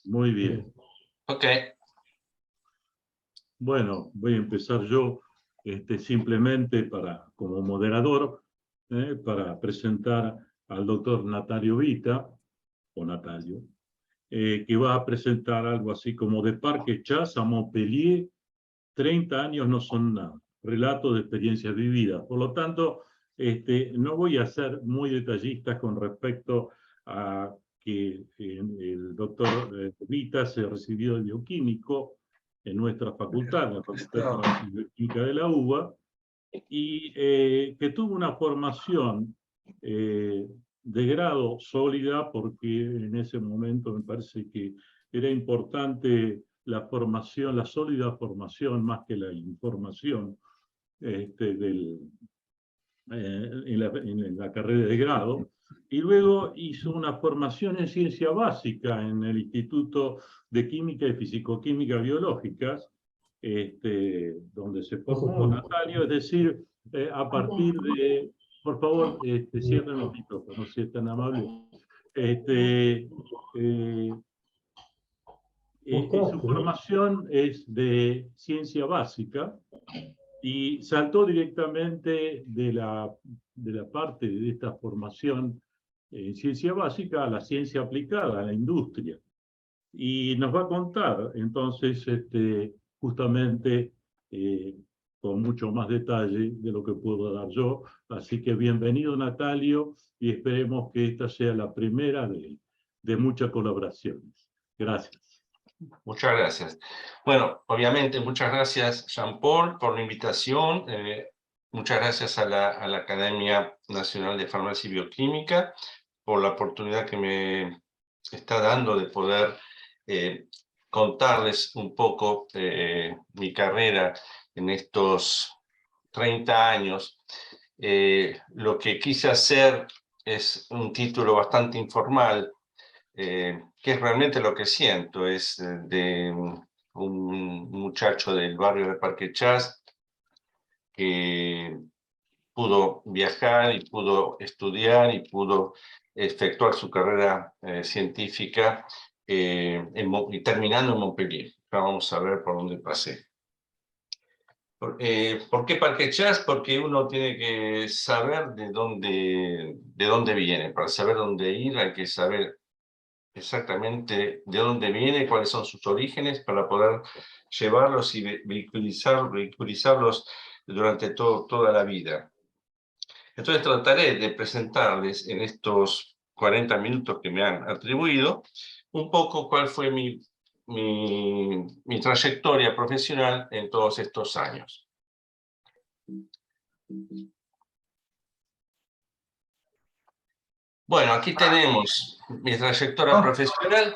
Muy bien. Ok. Bueno, voy a empezar yo simplemente como moderador para presentar al doctor Natalio Vita, o Natalio, que va a presentar algo así como de Parque Chas a Montpellier, 30 años no son nada, relato de experiencias vividas. Por lo tanto, no voy a ser muy detallista con respecto a que el doctor Vita se recibió de bioquímico en nuestra facultad, en la Facultad de Farmacia y Bioquímica de la UBA, y que tuvo una formación de grado sólida, porque en ese momento me parece que era importante la formación, la sólida formación, más que la información en la carrera de grado, y luego hizo una formación en ciencia básica en el Instituto de Química y Fisicoquímica Biológicas, donde se formó Natalio, es decir, a partir de, por favor, cierren los micrófonos, si es tan amable. Su formación es de ciencia básica y saltó directamente de la parte de esta formación en ciencia básica a la ciencia aplicada, a la industria. Y nos va a contar, entonces, justamente con mucho más detalle de lo que puedo dar yo. Así que bienvenido, Natalio, y esperemos que esta sea la primera de muchas colaboraciones. Gracias. Muchas gracias. Bueno, obviamente, muchas gracias, Jean-Paul, por la invitación. Muchas gracias a la Academia Nacional de Farmacia y Bioquímica por la oportunidad que me está dando de poder contarles un poco mi carrera en estos 30 años. Lo que quise hacer es un título bastante informal, que es realmente lo que siento, es de un muchacho del barrio de Parque Chas que pudo viajar y pudo estudiar y pudo efectuar su carrera científica y terminando en Montpellier. Ahora vamos a ver por dónde pasé. ¿Por qué Parque Chas? Porque uno tiene que saber de dónde viene. Para saber dónde ir hay que saber exactamente de dónde viene, cuáles son sus orígenes, para poder llevarlos y vehiculizarlos durante toda la vida. Entonces trataré de presentarles en estos 40 minutos que me han atribuido un poco cuál fue mi trayectoria profesional en todos estos años. Bueno, aquí tenemos mi trayectoria profesional.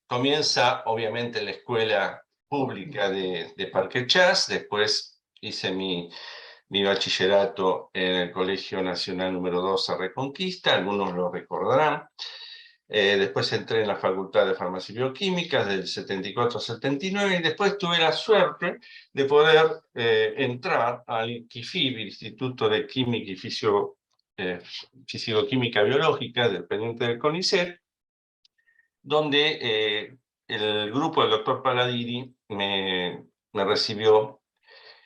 Comienza, obviamente, en la escuela pública de Parque Chas. Después hice mi bachillerato en el Colegio Nacional número 2 a Reconquista, algunos lo recordarán. Después entré en la Facultad de Farmacia y Bioquímica del 74 al 79, y después tuve la suerte de poder entrar al INQUIFIB, Instituto de Química y Fisicoquímica Biológica, dependiente del CONICET, donde el grupo del doctor Paladini me recibió.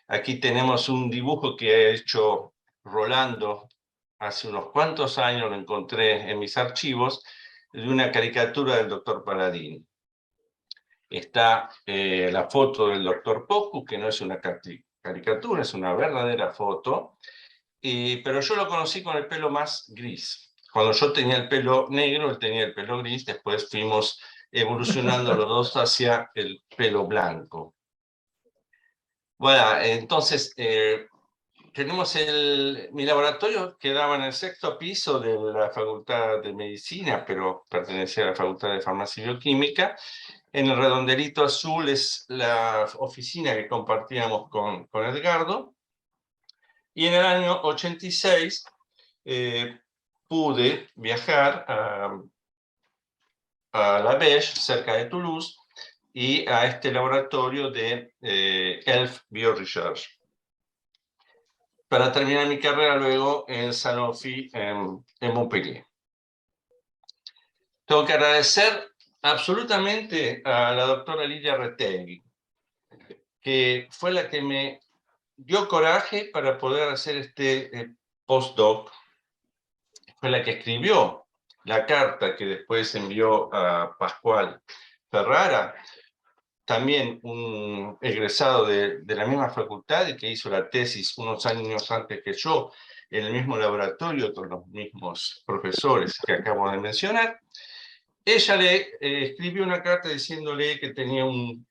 Aquí tenemos un dibujo que ha hecho Rolando hace unos cuantos años, lo encontré en mis archivos, de una caricatura del doctor Paladini. Está la foto del doctor Pocus, que no es una caricatura, es una verdadera foto, pero yo lo conocí con el pelo más gris. Cuando yo tenía el pelo negro, él tenía el pelo gris, después fuimos evolucionando los dos hacia el pelo blanco. Bueno, entonces, tenemos mi laboratorio quedaba en el 6º piso de la Facultad de Medicina, pero pertenecía a la Facultad de Farmacia y Bioquímica. En el redondelito azul es la oficina que compartíamos con Edgardo. Y en el año 86 pude viajar a La Beche, cerca de Toulouse, y a este laboratorio de ELF BioResearch, para terminar mi carrera luego en Sanofi en Montpellier. tengo que agradecer absolutamente a la doctora Lidia Retegui, que fue la que me dio coraje para poder hacer este postdoc. Fue la que escribió la carta que después envió a Pascual Ferrara, también un egresado de la misma facultad y que hizo la tesis unos años antes que yo, en el mismo laboratorio con los mismos profesores que acabo de mencionar. Ella le escribió una carta diciéndole que tenía un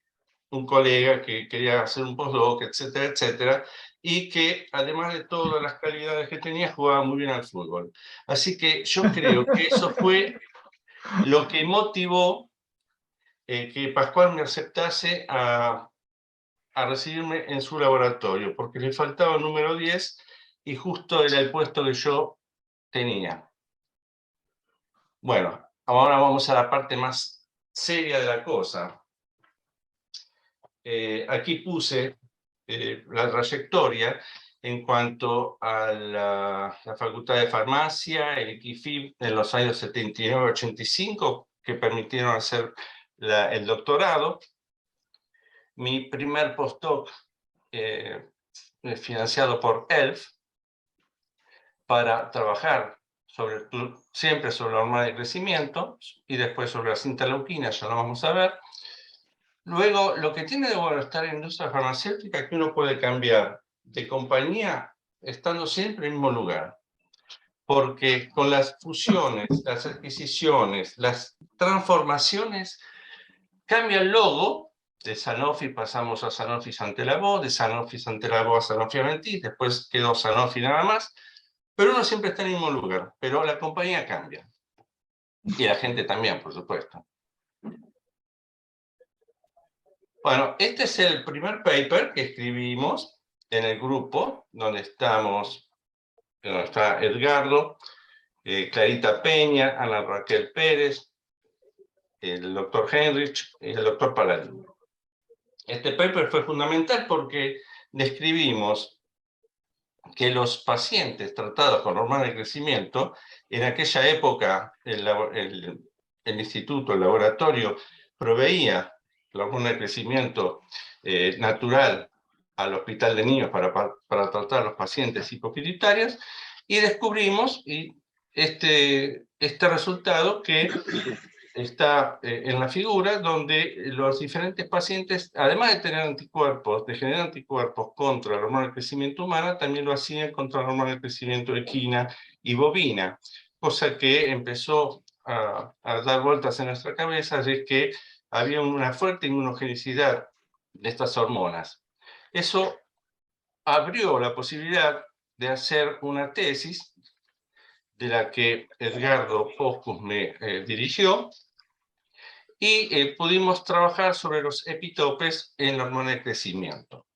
colega que quería hacer un postdoc, etcétera, etcétera, y que además de todas las calidades que tenía, jugaba muy bien al fútbol. Así que yo creo que eso fue lo que motivó que Pascual me aceptase a recibirme en su laboratorio, porque le faltaba el número 10 y justo era el puesto que yo tenía. Bueno, ahora vamos a la parte más seria de la cosa. Aquí puse la trayectoria en cuanto a la Facultad de Farmacia, el IQFIB en los años 79-85, que permitieron hacer el doctorado. Mi primer postdoc financiado por ELF para trabajar siempre sobre la hormona de crecimiento y después sobre las interleuquinas, ya lo vamos a ver. Luego, lo que tiene de bueno estar en la industria farmacéutica es que uno puede cambiar de compañía estando siempre en el mismo lugar. Porque con las fusiones, las adquisiciones, las transformaciones, cambia el logo. De Sanofi pasamos a Sanofi Santelabo, de Sanofi Santelabo a Sanofi Aventis, después quedó Sanofi nada más, pero uno siempre está en el mismo lugar, pero la compañía cambia. Y la gente también, por supuesto. Bueno, este es el primer paper que escribimos en el grupo, donde está Edgardo, Clarita Peña, Ana Raquel Pérez, el doctor Heinrich y el doctor Paladini. Este paper fue fundamental porque describimos que los pacientes tratados con hormona de crecimiento, en aquella época el instituto, el laboratorio, proveía la hormona de crecimiento natural al hospital de niños para tratar a los pacientes hipopituitarios, y descubrimos este resultado que está en la figura, donde los diferentes pacientes, además de tener anticuerpos, de generar anticuerpos contra la hormona de crecimiento humana, también lo hacían contra la hormona de crecimiento equina y bovina, cosa que empezó a dar vueltas en nuestra cabeza, es que había una fuerte inmunogenicidad de estas hormonas. Eso abrió la posibilidad de hacer una tesis de la que Edgardo Poscus me dirigió, y pudimos trabajar sobre los epitopes en la hormona de crecimiento,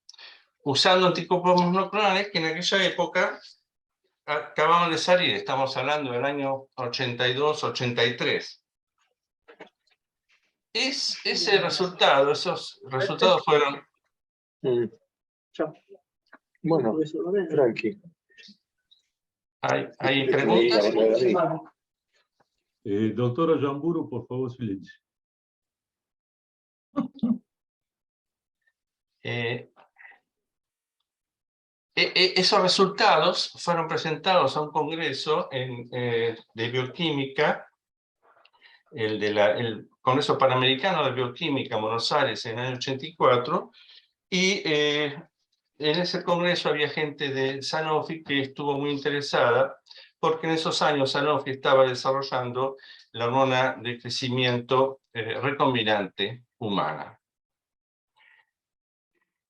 usando anticuerpos monoclonales que en aquella época acababan de salir, estamos hablando del año 82-83. Esos resultados fueron... Bueno, tranqui. ¿Hay preguntas? Doctora Yamburu, por favor, silencio. Esos resultados fueron presentados a un congreso de bioquímica, el Congreso Panamericano de Bioquímica en Buenos Aires en el año 84, y en ese congreso había gente de Sanofi que estuvo muy interesada, porque en esos años Sanofi estaba desarrollando la hormona de crecimiento recombinante humana.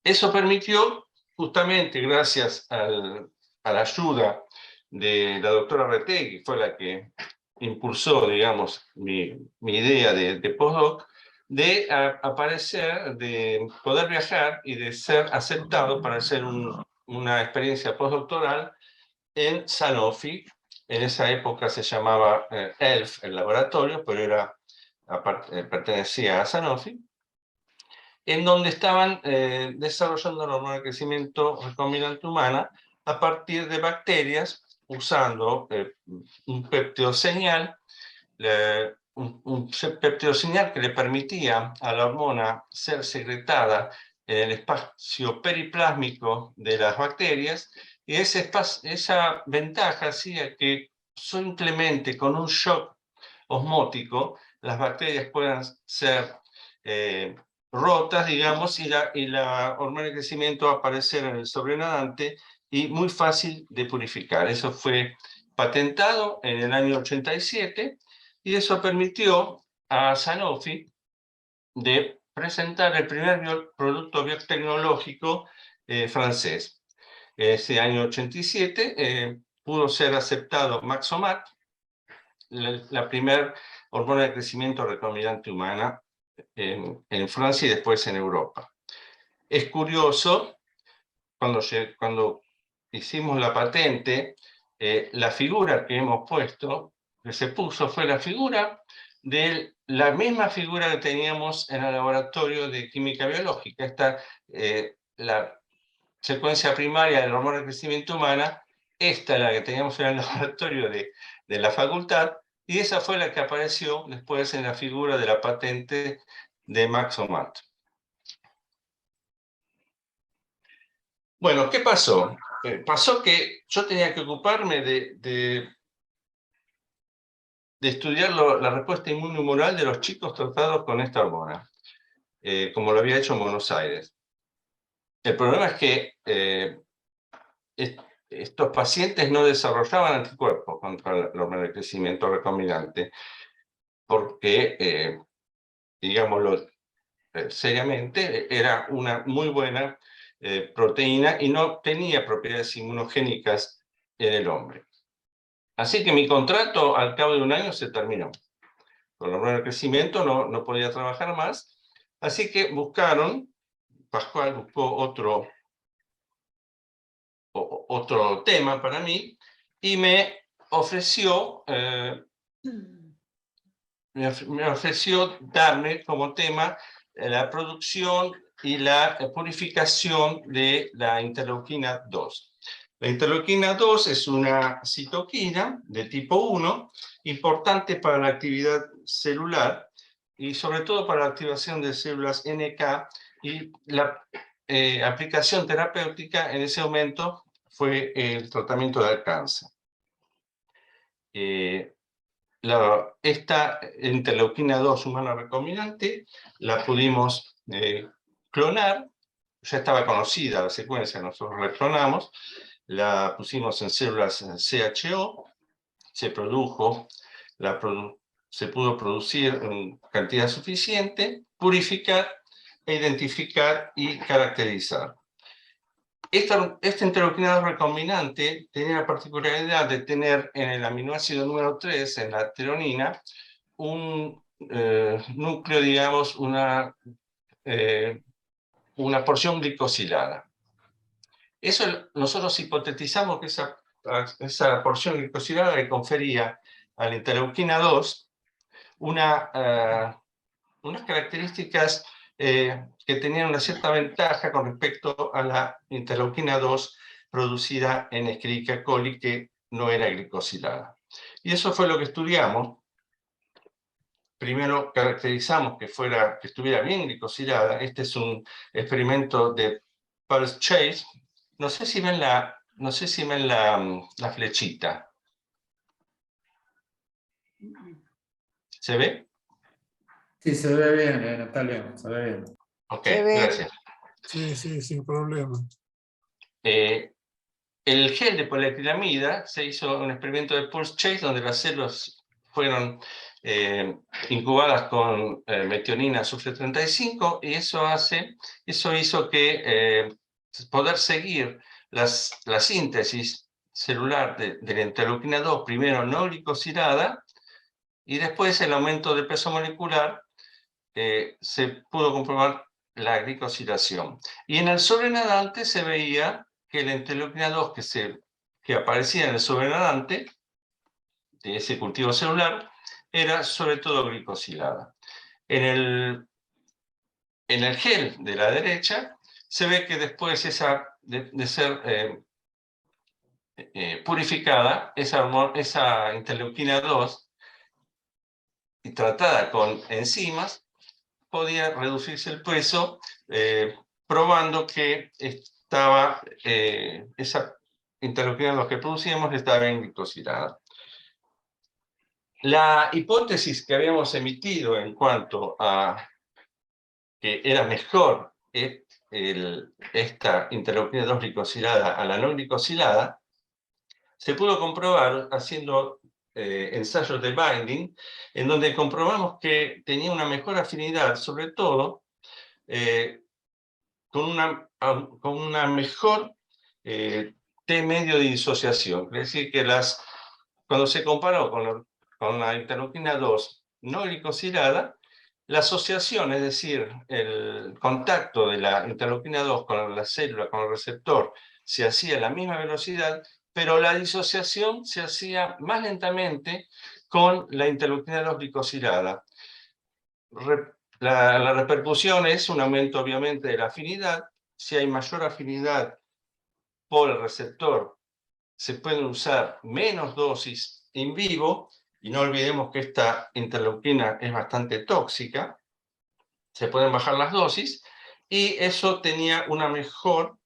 Eso permitió, justamente gracias a la ayuda de la doctora Retegui, que fue la que impulsó, digamos, mi idea de postdoc, de aparecer, de poder viajar y de ser aceptado para hacer una experiencia postdoctoral en Sanofi. En esa época se llamaba ELF, el laboratorio, pero pertenecía a Sanofi, en donde estaban desarrollando la hormona de crecimiento recombinante humana a partir de bacterias, usando un péptido señal un peptidosignal que le permitía a la hormona ser secretada en el espacio periplásmico de las bacterias, y esa ventaja hacía que simplemente con un shock osmótico las bacterias puedan ser rotas, digamos, y la hormona de crecimiento aparecer en el sobrenadante y muy fácil de purificar. Eso fue patentado en el año 87 y eso permitió a Sanofi de presentar el primer producto biotecnológico francés. Ese año 87 pudo ser aceptado Maxomat, la primera hormona de crecimiento recombinante humana en Francia y después en Europa. Es curioso, cuando hicimos la patente, la figura que hemos puesto, que se puso, fue la figura de la misma figura que teníamos en el laboratorio de química biológica. Esta, la secuencia primaria de la hormona de crecimiento humana, esta es la que teníamos en el laboratorio de la facultad, y esa fue la que apareció después en la figura de la patente de Maxomat. Bueno, ¿qué pasó? Pasó que yo tenía que ocuparme de estudiar la respuesta inmunológica de los chicos tratados con esta hormona, como lo había hecho en Buenos Aires. El problema es que estos pacientes no desarrollaban anticuerpos contra la hormona de crecimiento recombinante, porque, digámoslo seriamente, era una muy buena proteína y no tenía propiedades inmunogénicas en el hombre. Así que mi contrato al cabo de un año se terminó. Con la hormona de crecimiento no podía trabajar más, así que Pascual buscó otro tema para mí y me ofreció darme como tema la producción y la purificación de la interleuquina 2. La interleuquina 2 es una citoquina de tipo 1, importante para la actividad celular y sobre todo para la activación de células NK, y la aplicación terapéutica en ese momento fue el tratamiento del cáncer. Esta interleuquina 2 humana recombinante la pudimos clonar, ya estaba conocida la secuencia, nosotros la clonamos, la pusimos en células CHO, se produjo, se pudo producir en cantidad suficiente, purificar, identificar y caracterizar. Esta interleuquina 2 recombinante tenía la particularidad de tener en el aminoácido número 3, en la tironina, un núcleo, digamos, una porción glicosilada. Eso nosotros hipotetizamos que esa porción glicosilada le confería a la interleuquina 2 unas características que tenían una cierta ventaja con respecto a la interleuquina 2 producida en Escherichia coli, que no era glicosilada. Y eso fue lo que estudiamos. Primero caracterizamos que estuviera bien glicosilada. Este es un experimento de Pulse Chase. No sé si ven la flechita. ¿Se ve? Sí, se ve bien, Natalia, se ve bien. Ok, gracias. Sí, sin problema. El gel de poliacrilamida se hizo un experimento de Pulse Chase donde las células fueron incubadas con metionina azufre 35, y eso hizo que poder seguir la síntesis celular de la interleuquina 2, primero no glicosilada, y después el aumento de peso molecular, se pudo comprobar la glicosilación. Y en el sobrenadante se veía que la interleuquina 2 que aparecía en el sobrenadante de ese cultivo celular era sobre todo glicosilada. En el gel de la derecha se ve que después de ser purificada, esa interleuquina 2 y tratada con enzimas, podía reducirse el peso, probando que esa interleuquina lo que producíamos estaba bien glicosilada. La hipótesis que habíamos emitido en cuanto a que era mejor esta interleuquina 2 glicosilada a la no glicosilada, se pudo comprobar haciendo ensayos de binding, en donde comprobamos que tenía una mejor afinidad, sobre todo con una mejor T medio de disociación. Es decir, que cuando se comparó con la interleuquina 2 no glicosilada, la asociación, es decir, el contacto de la interleuquina 2 con la célula, con el receptor, se hacía a la misma velocidad, pero la disociación se hacía más lentamente con la interleuquina 2 glicosilada. La repercusión es un aumento, obviamente, de la afinidad. Si hay mayor afinidad por el receptor, se pueden usar menos dosis in vivo, y no olvidemos que esta interleuquina es bastante tóxica. Se pueden bajar las dosis, y eso tenía una mejor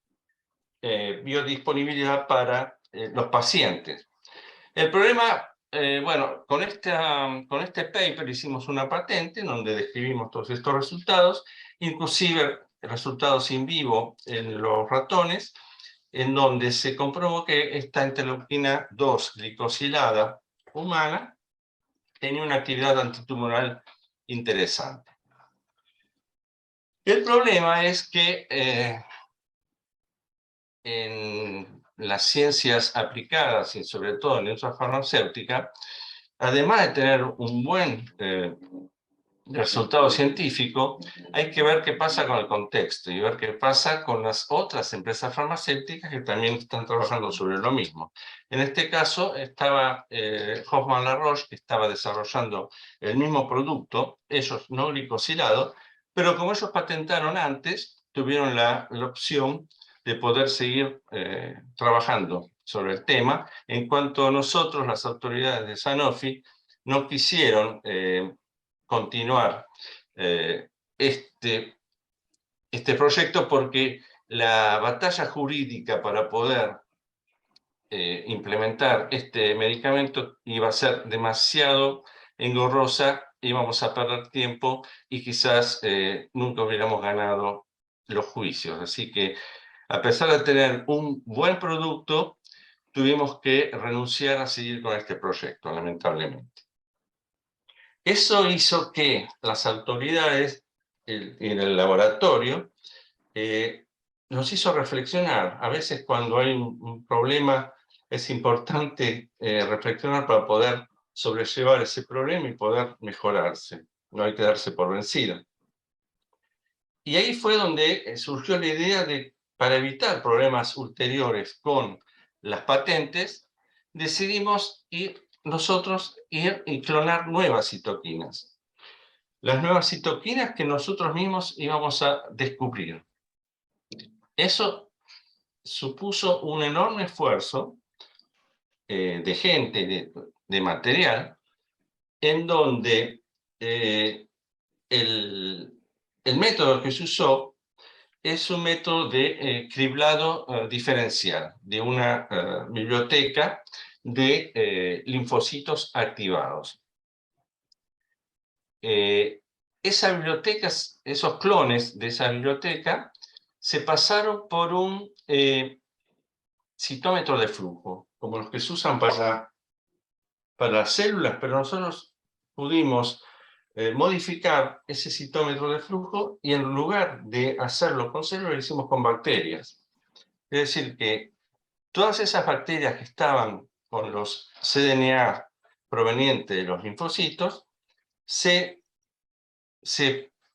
biodisponibilidad para los pacientes. El problema, bueno, con este paper hicimos una patente en donde describimos todos estos resultados, inclusive resultados in vivo en los ratones, en donde se comprobó que esta interleuquina 2 glicosilada humana tenía una actividad antitumoral interesante. El problema es que en las ciencias aplicadas y sobre todo en la industria farmacéutica, además de tener un buen resultado científico, hay que ver qué pasa con el contexto y ver qué pasa con las otras empresas farmacéuticas que también están trabajando sobre lo mismo. En este caso estaba Hoffmann La Roche, que estaba desarrollando el mismo producto, ellos no glicosilado, pero como ellos patentaron antes, tuvieron la opción de poder seguir trabajando sobre el tema. En cuanto a nosotros, las autoridades de Sanofi no quisieron continuar este proyecto porque la batalla jurídica para poder implementar este medicamento iba a ser demasiado engorrosa, íbamos a perder tiempo y quizás nunca hubiéramos ganado los juicios. Así que, a pesar de tener un buen producto, tuvimos que renunciar a seguir con este proyecto, lamentablemente. Eso hizo que las autoridades en el laboratorio nos hizo reflexionar. A veces cuando hay un problema es importante reflexionar para poder sobrellevar ese problema y poder mejorarse. No hay que darse por vencida. Y ahí fue donde surgió la idea de, para evitar problemas ulteriores con las patentes, decidimos nosotros ir y clonar nuevas citoquinas. Las nuevas citoquinas que nosotros mismos íbamos a descubrir. Eso supuso un enorme esfuerzo de gente, de material, en donde el método que se usó es un método de criblado diferencial de una biblioteca de linfocitos activados. Esas bibliotecas, esos clones de esa biblioteca se pasaron por un citómetro de flujo, como los que se usan para las células, pero nosotros pudimos modificar ese citómetro de flujo y en lugar de hacerlo con células, lo hicimos con bacterias. Es decir, que todas esas bacterias que estaban con los cDNA provenientes de los linfocitos se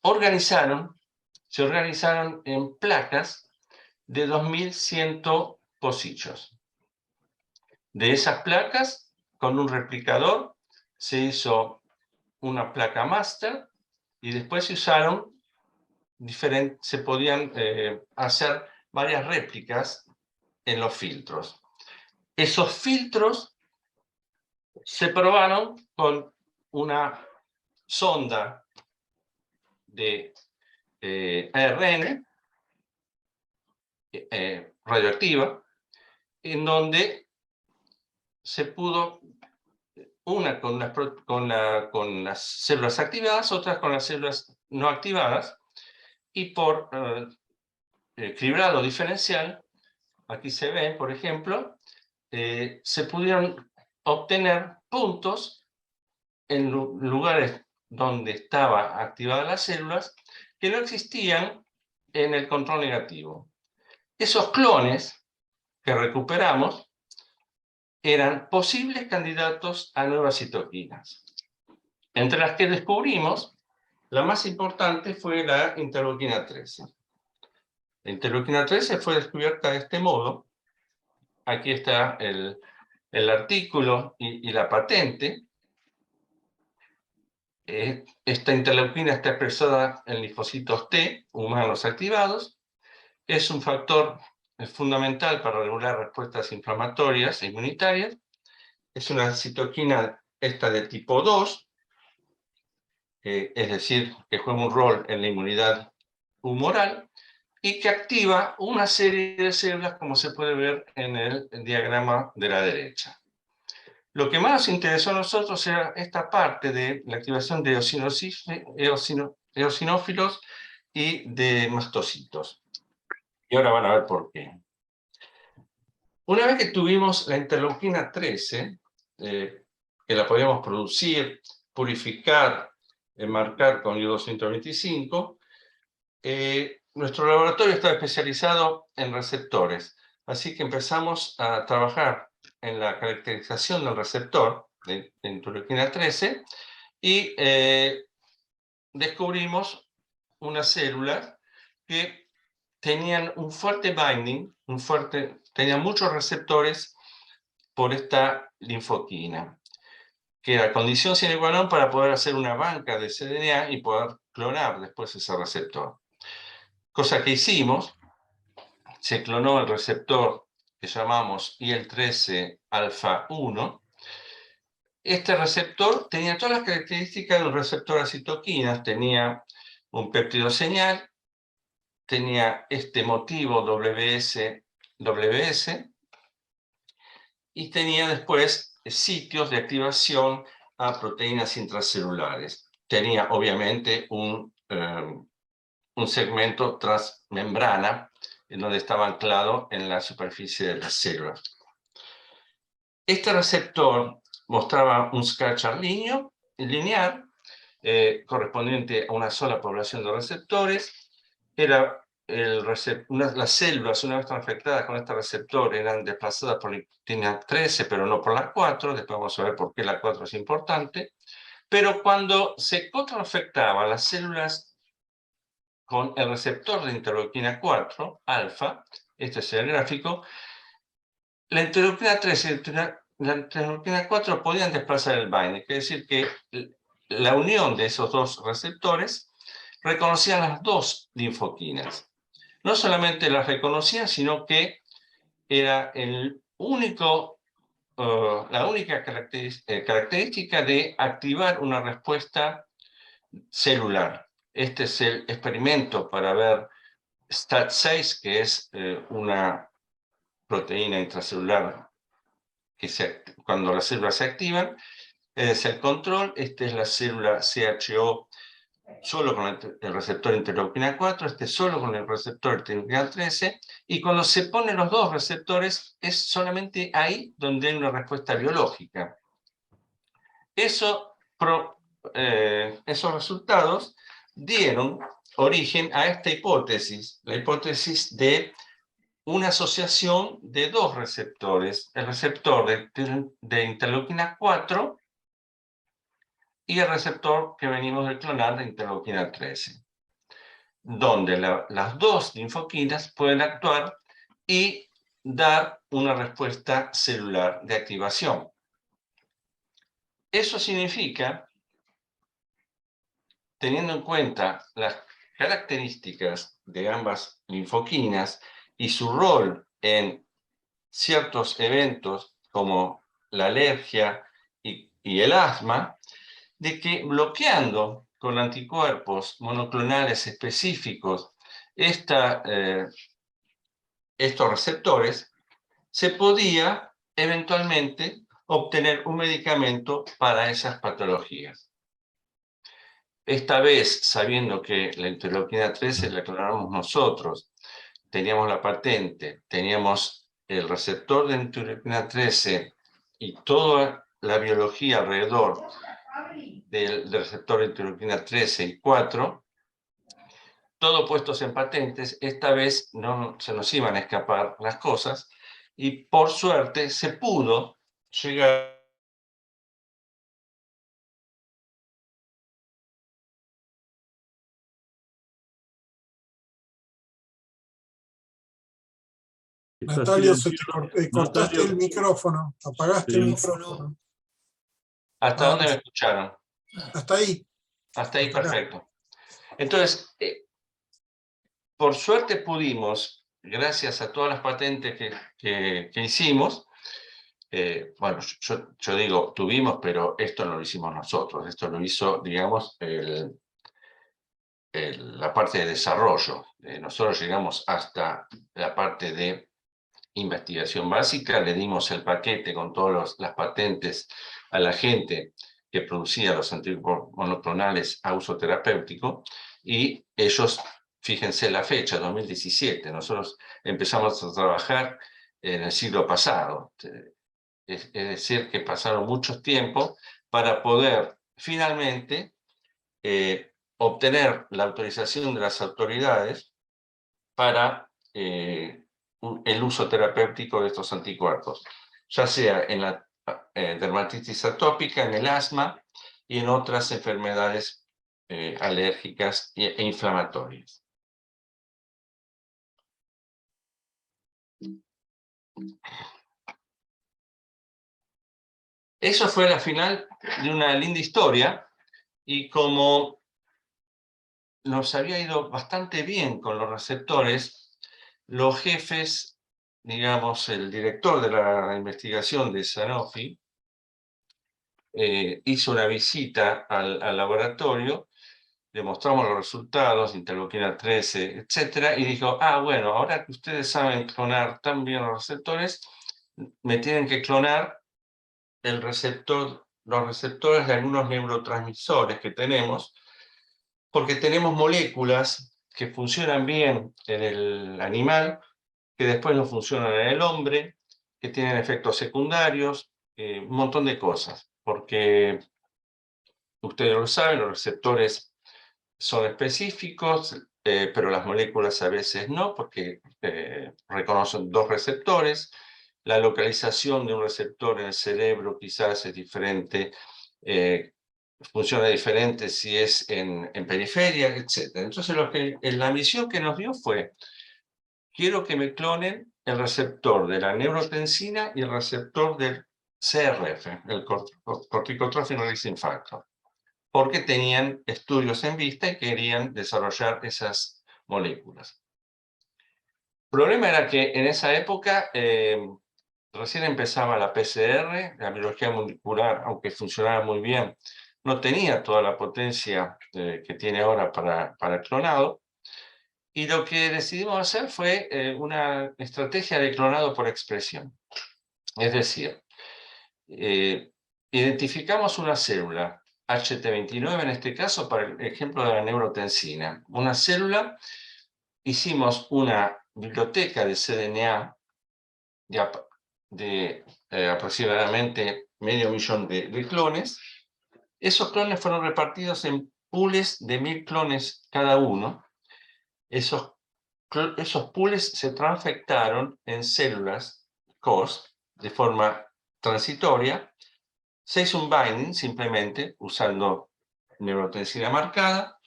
organizaron en placas de 2100 pocitos. De esas placas, con un replicador, se hizo una placa máster y después se usaron se podían hacer varias réplicas en los filtros. Esos filtros se probaron con una sonda de ARN radioactiva, en donde se pudo, una con las células activadas, otras con las células no activadas, y por equilibrado diferencial, aquí se ve, por ejemplo, se pudieron obtener puntos en lugares donde estaban activadas las células que no existían en el control negativo. Esos clones que recuperamos eran posibles candidatos a nuevas citoquinas. Entre las que descubrimos, la más importante fue la interleuquina 13. La interleuquina 13 fue descubierta de este modo. Aquí está el artículo y la patente. Esta interleuquina está expresada en linfocitos T, humanos activados. Es un factor fundamental para regular respuestas inflamatorias e inmunitarias. Es una citoquina esta de tipo 2, es decir, que juega un rol en la inmunidad humoral y que activa una serie de células, como se puede ver en el diagrama de la derecha. Lo que más nos interesó a nosotros era esta parte de la activación de eosinófilos y de mastocitos. Y ahora van a ver por qué. Una vez que tuvimos la interleuquina 13, que la podíamos producir, purificar, marcar con iodo 125, nuestro laboratorio estaba especializado en receptores. Así que empezamos a trabajar en la caracterización del receptor de interleuquina 13 y descubrimos unas células que tenían un fuerte binding, tenían muchos receptores por esta linfoquina, que era condición sine qua non para poder hacer una banca de cDNA y poder clonar después ese receptor. Cosa que hicimos, se clonó el receptor que llamamos IL-13 alfa 1. Este receptor tenía todas las características de un receptor a citoquinas, tenía un péptido señal, tenía este motivo WS y tenía después sitios de activación a proteínas intracelulares. Tenía obviamente un segmento transmembrana en donde estaba anclado en la superficie de las células. Este receptor mostraba un scatter lineal correspondiente a una sola población de receptores. Las células, una vez transfectadas con este receptor, eran desplazadas por la interleuquina 13, pero no por la 4. Después vamos a ver por qué la 4 es importante. Pero cuando se co-transfectaban las células con el receptor de interleuquina 4, alfa, este es el gráfico, la interleuquina 13 y la interleuquina 4 podían desplazar el binding, es decir, que la unión de esos dos receptores reconocían las dos linfoquinas. No solamente las reconocían, sino que era la única característica de activar una respuesta celular. Este es el experimento para ver STAT6, que es una proteína intracelular que cuando las células se activan. Es el control. Esta es la célula CHO solo con el receptor interleuquina 4, solo con el receptor interleuquina 13, y cuando se ponen los dos receptores es solamente ahí donde hay una respuesta biológica. Esos resultados dieron origen a esta hipótesis, la hipótesis de una asociación de dos receptores, el receptor de interleuquina 4 y el receptor que venimos de clonar de interleuquina 13, donde las dos linfoquinas pueden actuar y dar una respuesta celular de activación. Eso significa, teniendo en cuenta las características de ambas linfoquinas y su rol en ciertos eventos como la alergia y el asma, de que bloqueando con anticuerpos monoclonales específicos estos receptores, se podía eventualmente obtener un medicamento para esas patologías. Esta vez, sabiendo que la interleuquina 13 la clonamos nosotros, teníamos la patente, teníamos el receptor de interleuquina 13 y toda la biología alrededor del receptor de interleuquina 13 y 4, todo puestos en patentes, esta vez no se nos iban a escapar las cosas y por suerte se pudo llegar Está Natalia, silencioso. cortaste Natalio, el micrófono, apagaste el sí. micrófono. hasta Ahora dónde me sí, escucharon. hasta ahí. Hasta ahí, Hasta acá. perfecto. Entonces, por suerte pudimos, gracias a todas las patentes que hicimos, bueno, yo digo tuvimos, pero esto no lo hicimos nosotros, esto lo hizo, digamos, la parte de desarrollo. Nosotros llegamos hasta la parte de investigación básica, le dimos el paquete con todas las patentes a la gente que producía los anticuerpos monoclonales a uso terapéutico, y ellos, fíjense la fecha, 2017, nosotros empezamos a trabajar en el siglo pasado, es decir, que pasaron mucho tiempo para poder finalmente obtener la autorización de las autoridades para el uso terapéutico de estos anticuerpos, ya sea en la dermatitis atópica, en el asma y en otras enfermedades alérgicas e inflamatorias. Eso fue la final de una linda historia, y como nos había ido bastante bien con los receptores, los jefes, digamos, el director de la investigación de Sanofi, hizo una visita al laboratorio, le mostramos los resultados, interleuquina 13, etc. Y dijo, bueno, ahora que ustedes saben clonar tan bien los receptores, me tienen que clonar los receptores de algunos neurotransmisores que tenemos, porque tenemos moléculas que funcionan bien en el animal, que después no funcionan en el hombre, que tienen efectos secundarios, un montón de cosas, porque ustedes lo saben, los receptores son específicos, pero las moléculas a veces no, porque reconocen dos receptores. La localización de un receptor en el cerebro quizás es diferente, funciona diferente si es en periferia, etc. Entonces, la misión que nos dio fue: quiero que me clonen el receptor de la neurotensina y el receptor del CRF, el corticotrophin releasing factor, porque tenían estudios en vista y querían desarrollar esas moléculas. El problema era que en esa época recién empezaba la PCR, la biología molecular, aunque funcionaba muy bien, no tenía toda la potencia que tiene ahora para el clonado, y lo que decidimos hacer fue una estrategia de clonado por expresión. Es decir, identificamos una célula, HT29 en este caso, para el ejemplo de la neurotensina. Una célula, hicimos una biblioteca de cDNA de aproximadamente 500.000 de clones. Esos clones fueron repartidos en pools de 1000 clones cada uno. Esos pools se transfectaron en células COS de forma transitoria. Se hizo un binding simplemente usando neurotensina marcada,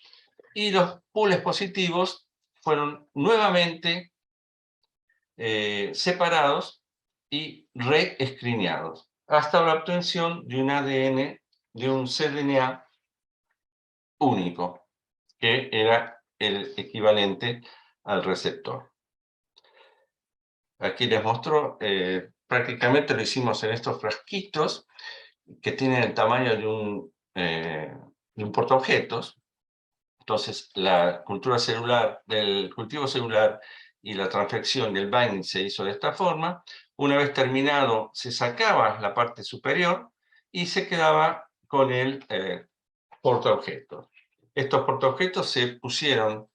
y los pools positivos fueron nuevamente separados y reescrineados hasta la obtención de un ADN, de un cDNA único, que era el equivalente al receptor. Aquí les muestro, prácticamente lo hicimos en estos frasquitos que tienen el tamaño de un portaobjetos. Entonces, la cultura celular, el cultivo celular y la transfección del binding se hizo de esta forma. Una vez terminado, se sacaba la parte superior y se quedaba con el portaobjetos. Estos portaobjetos se pusieron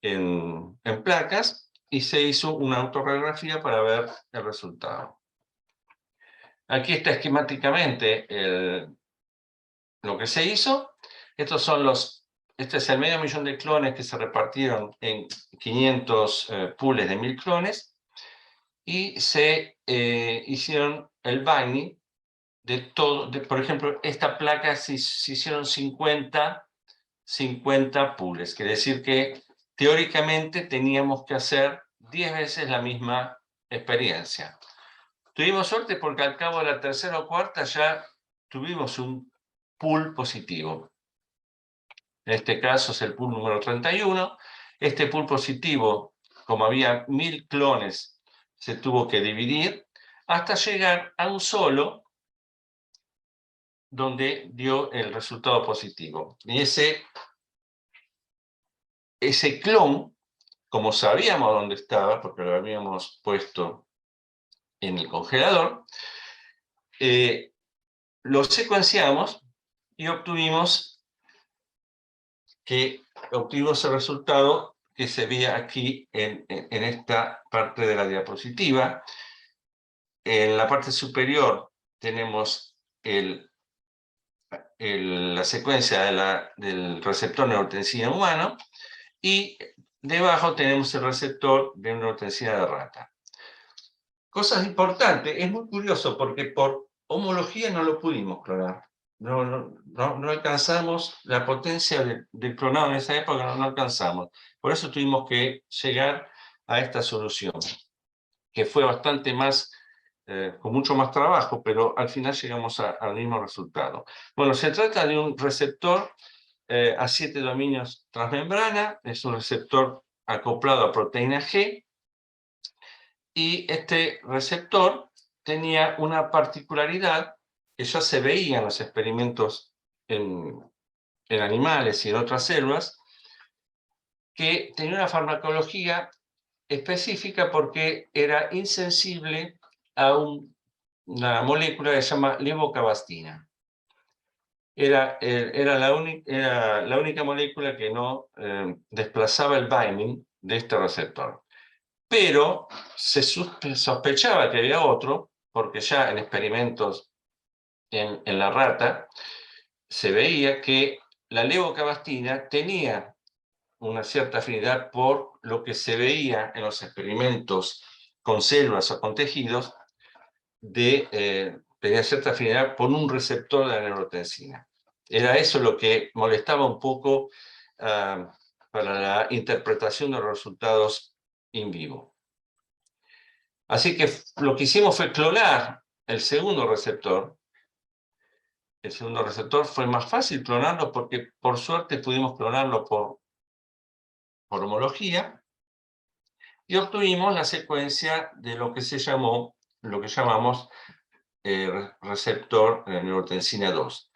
en placas y se hizo una autorradiografía para ver el resultado. Aquí está esquemáticamente lo que se hizo. Este es el 500.000 de clones que se repartieron en 500 pools de 1000 clones y se hicieron el binding de todo. Por ejemplo, esta placa se hicieron 50 pools, quiere decir que teóricamente teníamos que hacer 10 veces la misma experiencia. Tuvimos suerte porque al cabo de la tercera o cuarta ya tuvimos un pool positivo. En este caso es el pool número 31. Este pool positivo, como había 1000 clones, se tuvo que dividir hasta llegar a un solo, donde dio el resultado positivo. Y ese clon, como sabíamos dónde estaba, porque lo habíamos puesto en el congelador, lo secuenciamos y obtuvimos el resultado que se ve aquí en esta parte de la diapositiva. En la parte superior tenemos la secuencia del receptor neurotensina humano y debajo tenemos el receptor de neurotensina de rata. Cosas importantes, es muy curioso porque por homología no lo pudimos clonar. No alcanzamos la potencia del clonado en esa época, no alcanzamos. Por eso tuvimos que llegar a esta solución, que fue bastante más, con mucho más trabajo, pero al final llegamos al mismo resultado. Bueno, se trata de un receptor a 7 dominios transmembrana, es un receptor acoplado a proteína G, y este receptor tenía una particularidad que ya se veía en los experimentos en animales y en otras células, que tenía una farmacología específica porque era insensible a una molécula que se llama levocabastina. Era la única molécula que no desplazaba el binding de este receptor. Pero se sospechaba que había otro, porque ya en experimentos en la rata se veía que la levocabastina tenía una cierta afinidad por lo que se veía en los experimentos con células o con tejidos, tenía cierta afinidad por un receptor de la neurotensina. Era eso lo que molestaba un poco para la interpretación de los resultados in vivo. Así que lo que hicimos fue clonar el segundo receptor. El segundo receptor fue más fácil clonarlo porque por suerte pudimos clonarlo por homología y obtuvimos la secuencia de lo que llamamos receptor neurotensina 2.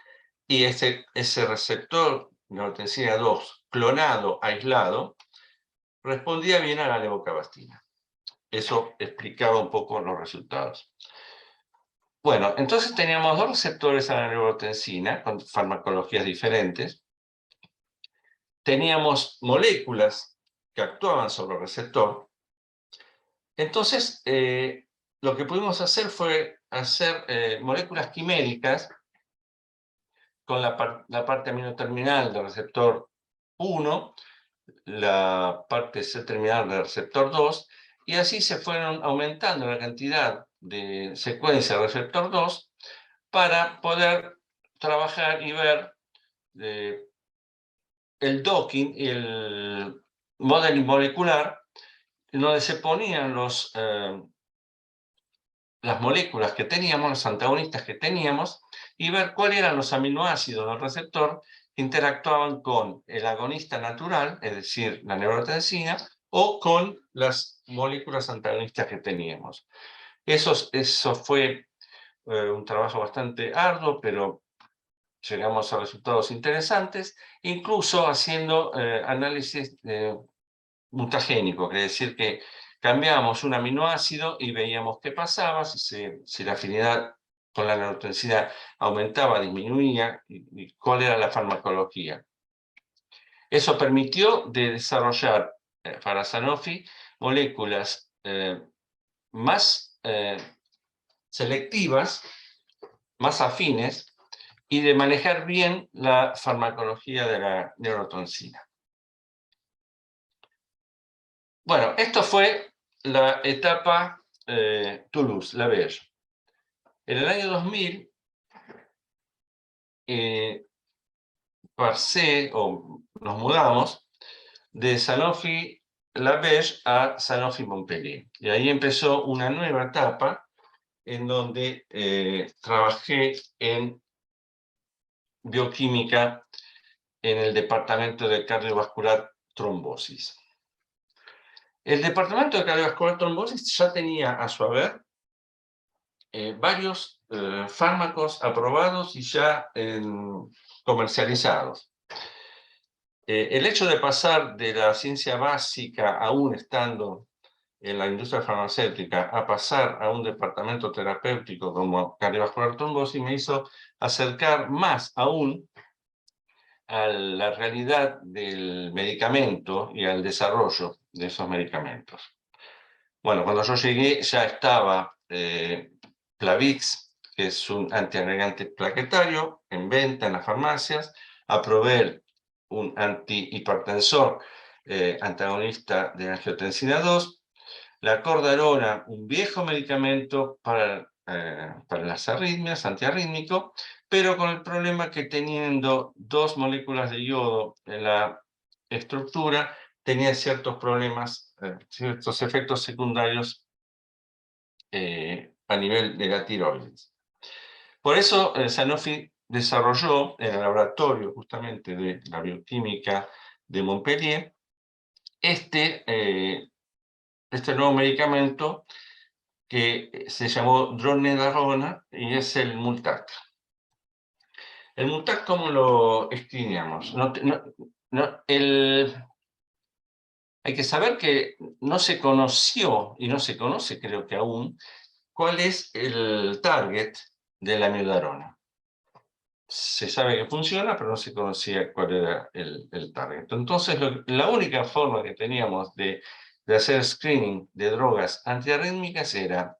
Y ese receptor neurotensina 2 clonado, aislado, respondía bien a la levocabastina. Eso explicaba un poco los resultados. Bueno, entonces teníamos dos receptores a la neurotensina con farmacologías diferentes. Teníamos moléculas que actuaban sobre el receptor. Entonces, lo que pudimos hacer fue hacer moléculas quiméricas con la parte aminoterminal del receptor 1, la parte C-terminal del receptor 2, y así se fueron aumentando la cantidad de secuencia del receptor 2 para poder trabajar y ver el docking y el modeling molecular, donde se ponían las moléculas que teníamos, los antagonistas que teníamos, y ver cuáles eran los aminoácidos del receptor que interactuaban con el agonista natural, es decir, la neurotensina, o con las moléculas antagonistas que teníamos. Eso fue un trabajo bastante arduo, pero llegamos a resultados interesantes, incluso haciendo análisis mutagénico, quiere decir que cambiamos un aminoácido y veíamos qué pasaba, si la afinidad con la neurotoxicidad aumentaba, disminuía, y cuál era la farmacología. Eso permitió desarrollar para Sanofi moléculas más selectivas, más afines, y de manejar bien la farmacología de la neurotoxina. Bueno, esto fue la etapa Toulouse, la Belle. En el año 2000, nos mudamos de Sanofi La Belle a Sanofi Montpellier. Y ahí empezó una nueva etapa en donde trabajé en bioquímica en el departamento de cardiovascular trombosis. El departamento de cardiovascular trombosis ya tenía a su haber varios fármacos aprobados y ya comercializados. El hecho de pasar de la ciencia básica, aún estando en la industria farmacéutica, a pasar a un departamento terapéutico como cardiovascular trombosis me hizo acercar más aún a la realidad del medicamento y al desarrollo de esos medicamentos. Bueno, cuando yo llegué ya estaba Plavix, que es un antiagregante plaquetario, en venta en las farmacias. Aprobé un antihipertensor antagonista de angiotensina 2. La cordarona, un viejo medicamento para las arritmias, antiarrítmico, pero con el problema que teniendo 2 moléculas de yodo en la estructura, tenía ciertos problemas, ciertos efectos secundarios a nivel de la tiroides. Por eso Sanofi desarrolló en el laboratorio justamente de la bioquímica de Montpellier este nuevo medicamento que se llamó dronedarona y es el Multac. El Multac, ¿cómo lo escribíamos? Hay que saber que no se conoció, y no se conoce creo que aún, cuál es el target de la amiodarona. Se sabe que funciona, pero no se conocía cuál era el target. Entonces, la única forma que teníamos de hacer screening de drogas antiarrítmicas era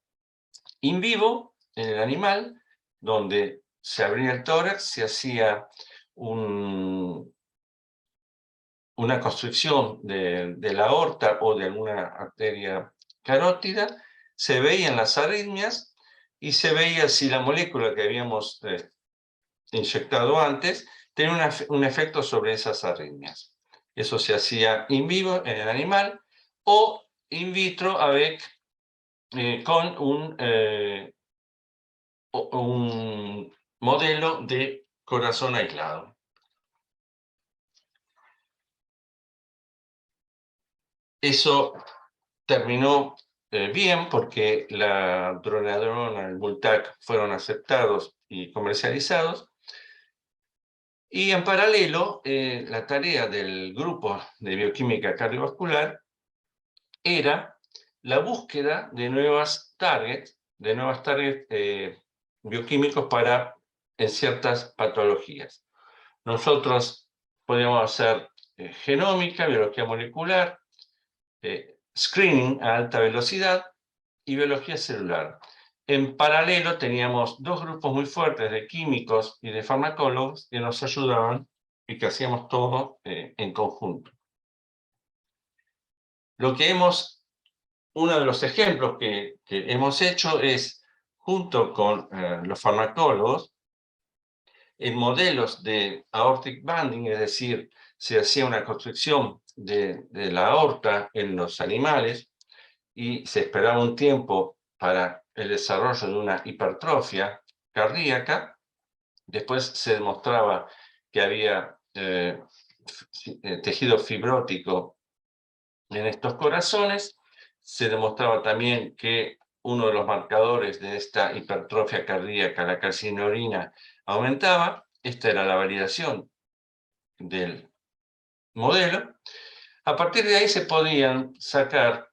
in vivo, en el animal, donde se abría el tórax, se hacía una constricción de la aorta o de alguna arteria carótida, se veían las arritmias y se veía si la molécula que habíamos inyectado antes tenía un efecto sobre esas arritmias. Eso se hacía in vivo en el animal o in vitro con un modelo de corazón aislado. Eso terminó bien porque la dronedarona, el Multac fueron aceptados y comercializados. Y en paralelo, la tarea del grupo de bioquímica cardiovascular era la búsqueda de nuevas targets bioquímicos en ciertas patologías. Nosotros podíamos hacer genómica, biología molecular, screening a alta velocidad y biología celular. En paralelo teníamos 2 grupos muy fuertes de químicos y de farmacólogos que nos ayudaban y que hacíamos todo en conjunto. Uno de los ejemplos que hemos hecho es, junto con los farmacólogos, en modelos de aortic banding, es decir, se hacía una constricción de la aorta en los animales y se esperaba un tiempo para el desarrollo de una hipertrofia cardíaca. Después se demostraba que había tejido fibrótico en estos corazones. Se demostraba también que uno de los marcadores de esta hipertrofia cardíaca, la calcineurina, aumentaba. esta era la validación del modelo. A partir de ahí se podían sacar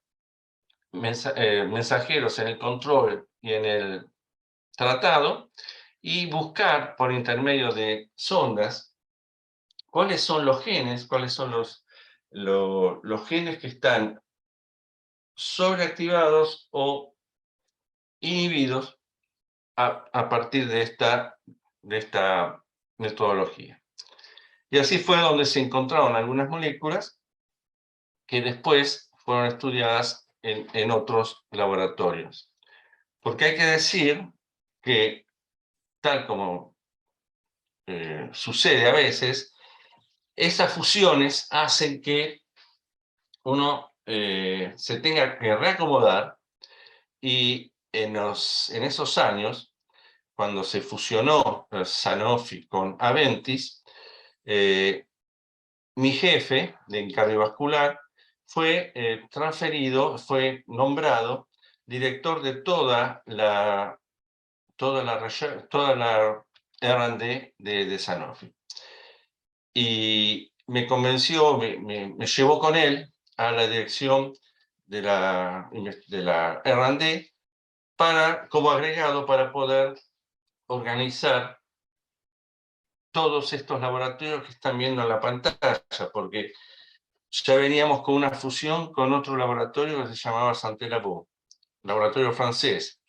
mensajeros en el control y en el tratado y buscar por intermedio de sondas cuáles son los genes, cuáles son los genes que están sobreactivados o inhibidos a partir de esta metodología. Y así fue donde se encontraron algunas moléculas que después fueron estudiadas en otros laboratorios. Porque hay que decir que, tal como sucede a veces, esas fusiones hacen que uno se tenga que reacomodar, y en esos años, cuando se fusionó Sanofi con Aventis, mi jefe de cardiovascular fue transferido, fue nombrado director de toda la R&D de Sanofi. Y me convenció, me llevó con él a la dirección de la R&D como agregado para poder organizar todos estos laboratorios que están viendo en la pantalla, porque ya veníamos con una fusión con otro laboratorio que se llamaba Santé Labo, laboratorio francés.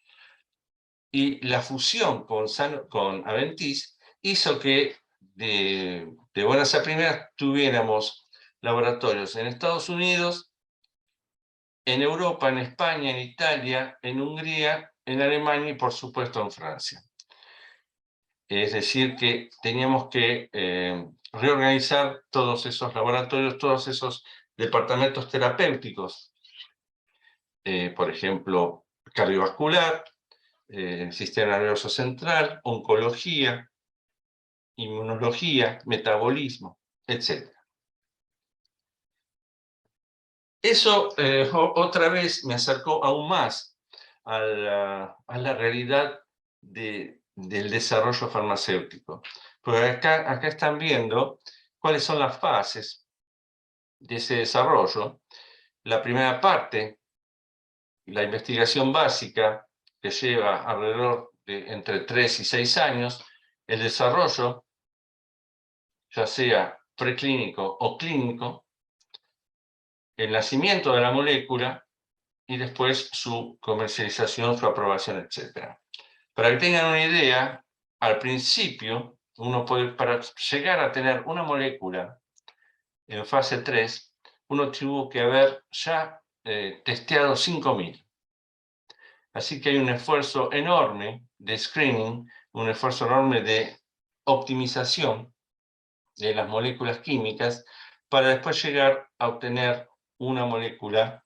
Y la fusión con Aventis hizo que de buenas a primeras tuviéramos laboratorios en Estados Unidos, en Europa, en España, en Italia, en Hungría, en Alemania y por supuesto en Francia. Es decir, que teníamos que reorganizar todos esos laboratorios, todos esos departamentos terapéuticos. Por ejemplo, cardiovascular, sistema nervioso central, oncología, inmunología, metabolismo, etc. Eso otra vez me acercó aún más a la realidad del desarrollo farmacéutico. Porque acá están viendo cuáles son las fases de ese desarrollo. La primera parte, la investigación básica, que lleva alrededor de entre 3 y 6 años, el desarrollo, ya sea preclínico o clínico, el nacimiento de la molécula y después su comercialización, su aprobación, etc. Para que tengan una idea, al principio, para llegar a tener una molécula en fase 3, uno tuvo que haber ya testeado 5.000. Así que hay un esfuerzo enorme de screening, un esfuerzo enorme de optimización de las moléculas químicas para después llegar a obtener una molécula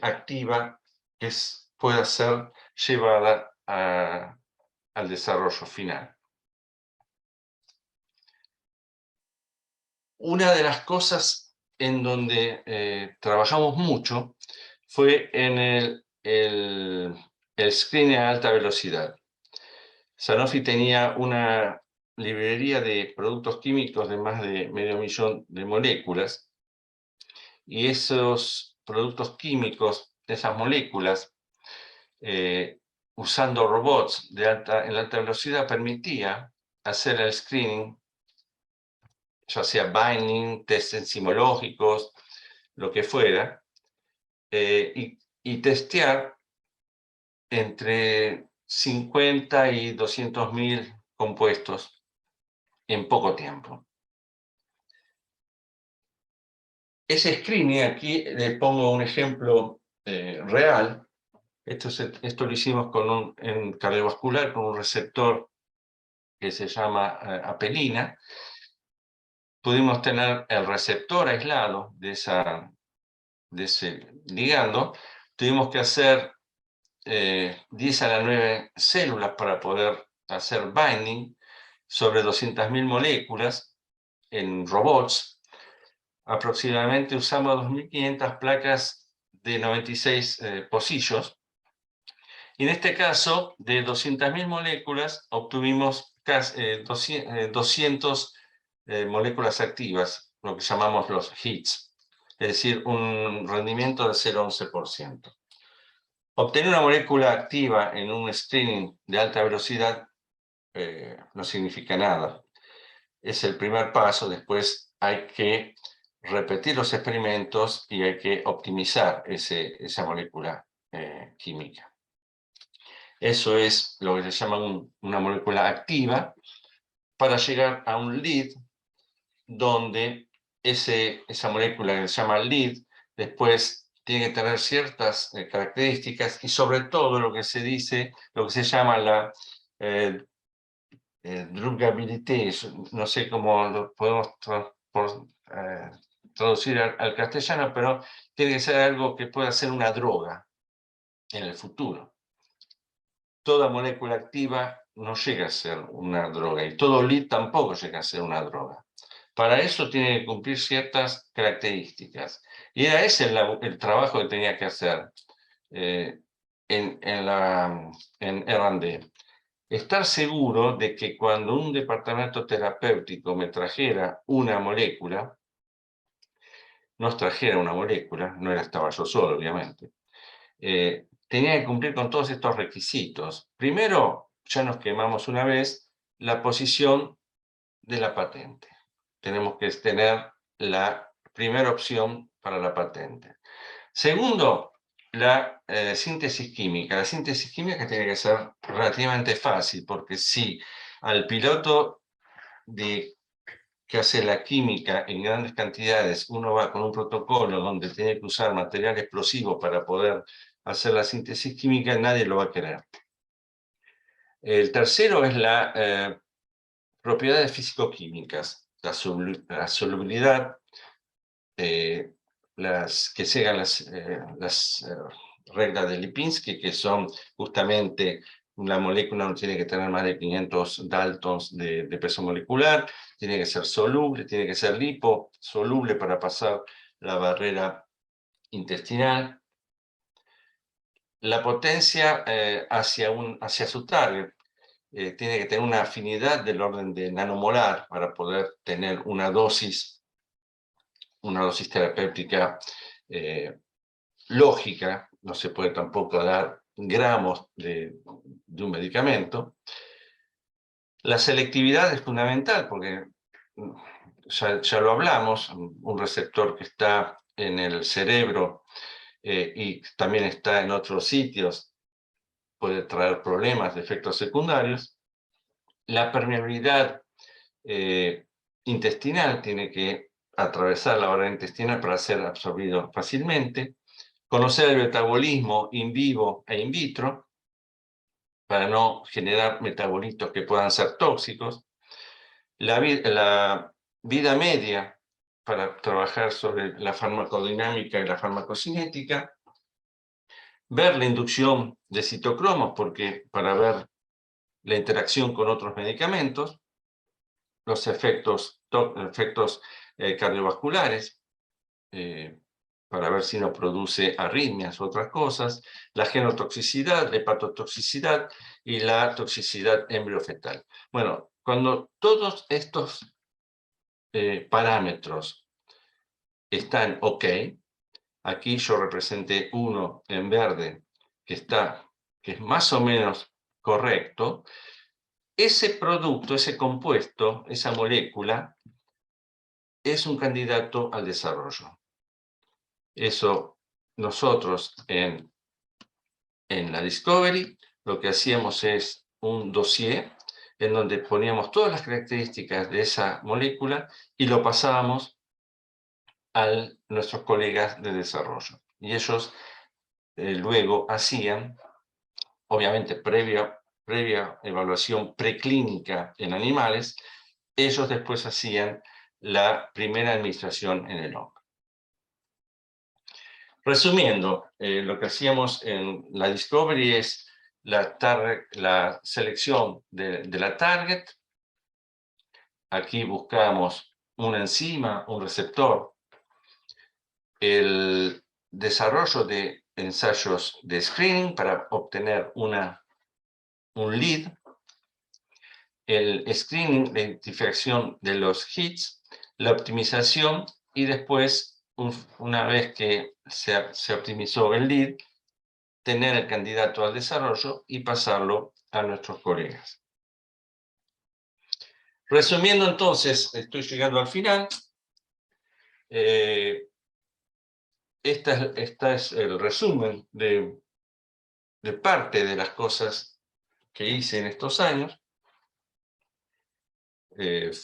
activa que pueda ser llevada al desarrollo final. Una de las cosas en donde trabajamos mucho fue en el screening a alta velocidad. Sanofi tenía una librería de productos químicos de más de 500.000 de moléculas, y esos productos químicos, esas moléculas, usando robots en alta velocidad, permitía hacer el screening, ya sea binding, test enzimológicos, lo que fuera, y testear entre 50 y 200.000 compuestos en poco tiempo. Ese screening, aquí le pongo un ejemplo real. Esto lo hicimos en cardiovascular con un receptor que se llama apelina. Pudimos tener el receptor aislado de ese ligando. Tuvimos que hacer 10 a la 9 células para poder hacer binding sobre 200.000 moléculas en robots. Aproximadamente usamos 2.500 placas de 96 pocillos. Y en este caso, de 200.000 moléculas, obtuvimos 200 moléculas activas, lo que llamamos los hits, es decir, un rendimiento de 0,11%. Obtener una molécula activa en un screening de alta velocidad no significa nada. Es el primer paso, después hay que repetir los experimentos y hay que optimizar esa molécula química. Eso es lo que se llama una molécula activa, para llegar a un lead donde esa molécula que se llama lead después tiene que tener ciertas características y sobre todo lo que se dice, lo que se llama la drugability, no sé cómo lo podemos traducir al castellano, pero tiene que ser algo que pueda ser una droga en el futuro. Toda molécula activa no llega a ser una droga y todo lead tampoco llega a ser una droga. Para eso tiene que cumplir ciertas características. Y era ese el trabajo que tenía que hacer en R&D. Estar seguro de que cuando un departamento terapéutico me trajera una molécula, nos trajera una molécula, no estaba yo solo, obviamente, tenía que cumplir con todos estos requisitos. Primero, ya nos quemamos una vez, la posición de la patente. Tenemos que tener la primera opción para la patente. Segundo, la síntesis química. La síntesis química tiene que ser relativamente fácil, porque si al piloto que hace la química en grandes cantidades, uno va con un protocolo donde tiene que usar material explosivo para poder hacer la síntesis química, nadie lo va a querer. El tercero es la propiedades físico-químicas, la solubilidad, que llegan las reglas de Lipinski, que son justamente una molécula no tiene que tener más de 500 daltons de peso molecular, tiene que ser soluble, tiene que ser liposoluble para pasar la barrera intestinal. La potencia hacia su target tiene que tener una afinidad del orden de nanomolar para poder tener una dosis terapéutica lógica. No se puede tampoco dar gramos de un medicamento. La selectividad es fundamental porque ya lo hablamos, un receptor que está en el cerebro y también está en otros sitios puede traer problemas de efectos secundarios. La permeabilidad intestinal tiene que atravesar la barrera intestinal para ser absorbido fácilmente. Conocer el metabolismo in vivo e in vitro para no generar metabolitos que puedan ser tóxicos. La vida media para trabajar sobre la farmacodinámica y la farmacocinética. Ver la inducción de citocromos para ver la interacción con otros medicamentos, los efectos cardiovasculares, para ver si no produce arritmias u otras cosas, la genotoxicidad, la hepatotoxicidad y la toxicidad embriofetal. Bueno, cuando todos estos parámetros están ok, aquí yo representé uno en verde que es más o menos correcto, ese producto, ese compuesto, esa molécula, es un candidato al desarrollo. Eso nosotros en la Discovery lo que hacíamos es un dossier en donde poníamos todas las características de esa molécula y lo pasábamos a nuestros colegas de desarrollo. Y ellos luego hacían, obviamente previa evaluación preclínica en animales, ellos después hacían la primera administración en el hombre. Resumiendo, lo que hacíamos en la Discovery es la selección de la target. Aquí buscamos una enzima, un receptor, el desarrollo de ensayos de screening para obtener un lead, el screening, la identificación de los hits, la optimización y después, una vez que se optimizó el lead, tener el candidato al desarrollo y pasarlo a nuestros colegas. Resumiendo entonces, estoy llegando al final. Esta es el resumen de parte de las cosas que hice en estos años.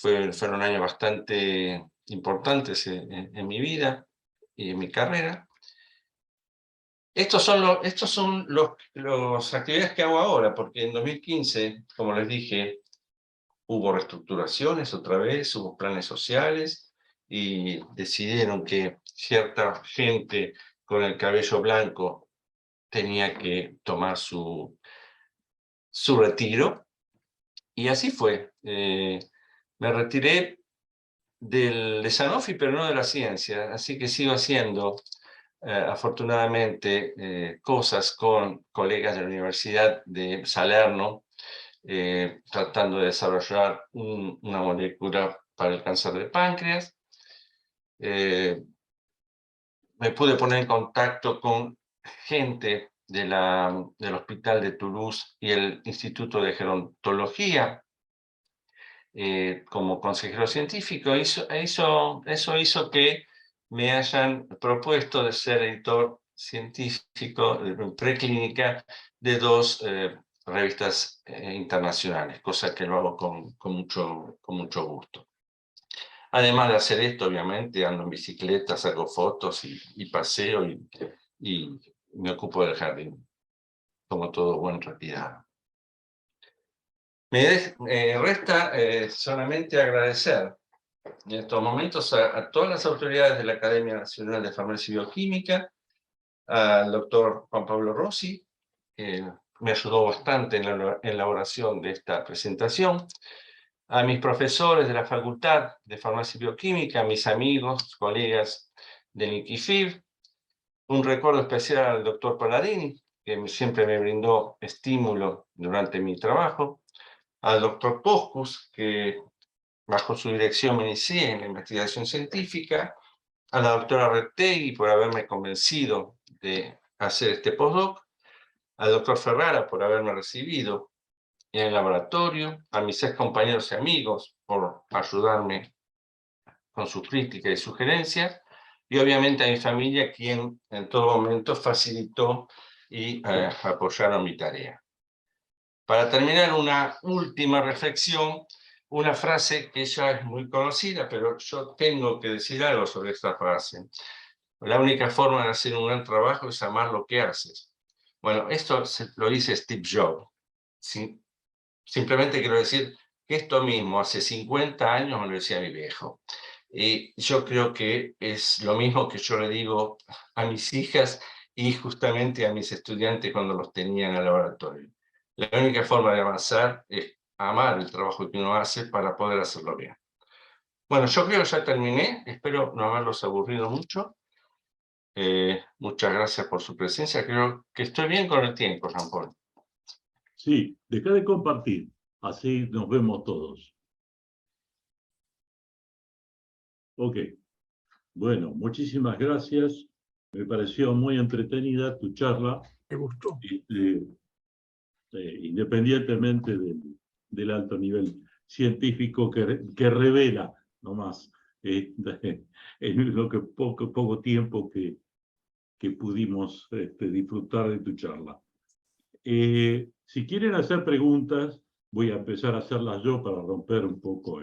Fueron años bastante importantes en mi vida y en mi carrera. Estos son las actividades que hago ahora, porque en 2015, como les dije, hubo reestructuraciones otra vez, hubo planes sociales, y decidieron que cierta gente con el cabello blanco tenía que tomar su retiro, y así fue. Me retiré de Sanofi, pero no de la ciencia, así que sigo haciendo, afortunadamente, cosas con colegas de la Universidad de Salerno, tratando de desarrollar una molécula para el cáncer de páncreas. Me pude poner en contacto con gente del Hospital de Toulouse y el Instituto de Gerontología, como consejero científico. Eso hizo que me hayan propuesto de ser editor científico preclínica de 2 revistas internacionales, cosa que lo hago con mucho gusto. Además de hacer esto, obviamente, ando en bicicleta, saco fotos y paseo y me ocupo del jardín, como todo buen retirado. Me resta solamente agradecer en estos momentos a todas las autoridades de la Academia Nacional de Farmacia y Bioquímica, al doctor Juan Pablo Rossi, que me ayudó bastante en la elaboración de esta presentación, a mis profesores de la Facultad de Farmacia y Bioquímica, a mis amigos, colegas del INCIFIB, un recuerdo especial al doctor Palladini, que siempre me brindó estímulo durante mi trabajo, al doctor Poscus, que bajo su dirección me inicié en la investigación científica, a la doctora Rettegui por haberme convencido de hacer este postdoc, al doctor Ferrara por haberme recibido en el laboratorio, a mis ex compañeros y amigos por ayudarme con sus críticas y sugerencias, y obviamente a mi familia, quien en todo momento facilitó y apoyaron mi tarea. Para terminar, una última reflexión, una frase que ya es muy conocida, pero yo tengo que decir algo sobre esta frase. La única forma de hacer un gran trabajo es amar lo que haces. Bueno, esto lo dice Steve Jobs. ¿Sí? Simplemente quiero decir que esto mismo hace 50 años me lo decía mi viejo. Y yo creo que es lo mismo que yo le digo a mis hijas y justamente a mis estudiantes cuando los tenía en el laboratorio. La única forma de avanzar es amar el trabajo que uno hace para poder hacerlo bien. Bueno, yo creo que ya terminé. Espero no haberlos aburrido mucho. Muchas gracias por su presencia. Creo que estoy bien con el tiempo, Jean-Paul. Sí, deja de compartir, así nos vemos todos. Ok, bueno, muchísimas gracias. Me pareció muy entretenida tu charla, Me gustó. independientemente del alto nivel científico que revela nomás en lo que poco tiempo que pudimos disfrutar de tu charla. Si quieren hacer preguntas, voy a empezar a hacerlas yo para romper un poco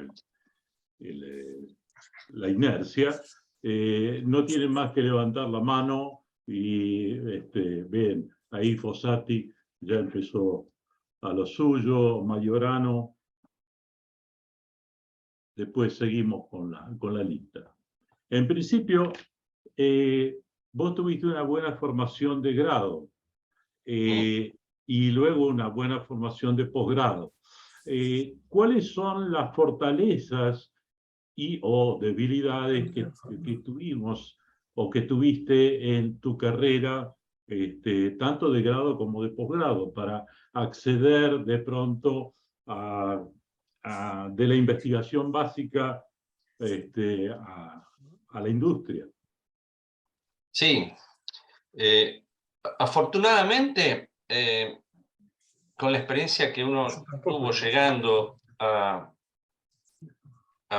la inercia. No tienen más que levantar la mano y ven, ahí Fossati ya empezó a lo suyo, Majorano. Después seguimos con la lista. En principio, vos tuviste una buena formación de grado y luego una buena formación de posgrado. ¿Cuáles son las fortalezas o debilidades que tuvimos o que tuviste en tu carrera, tanto de grado como de posgrado, para acceder de pronto a de la investigación básica a la industria. Sí. Afortunadamente, con la experiencia que uno tuvo llegando a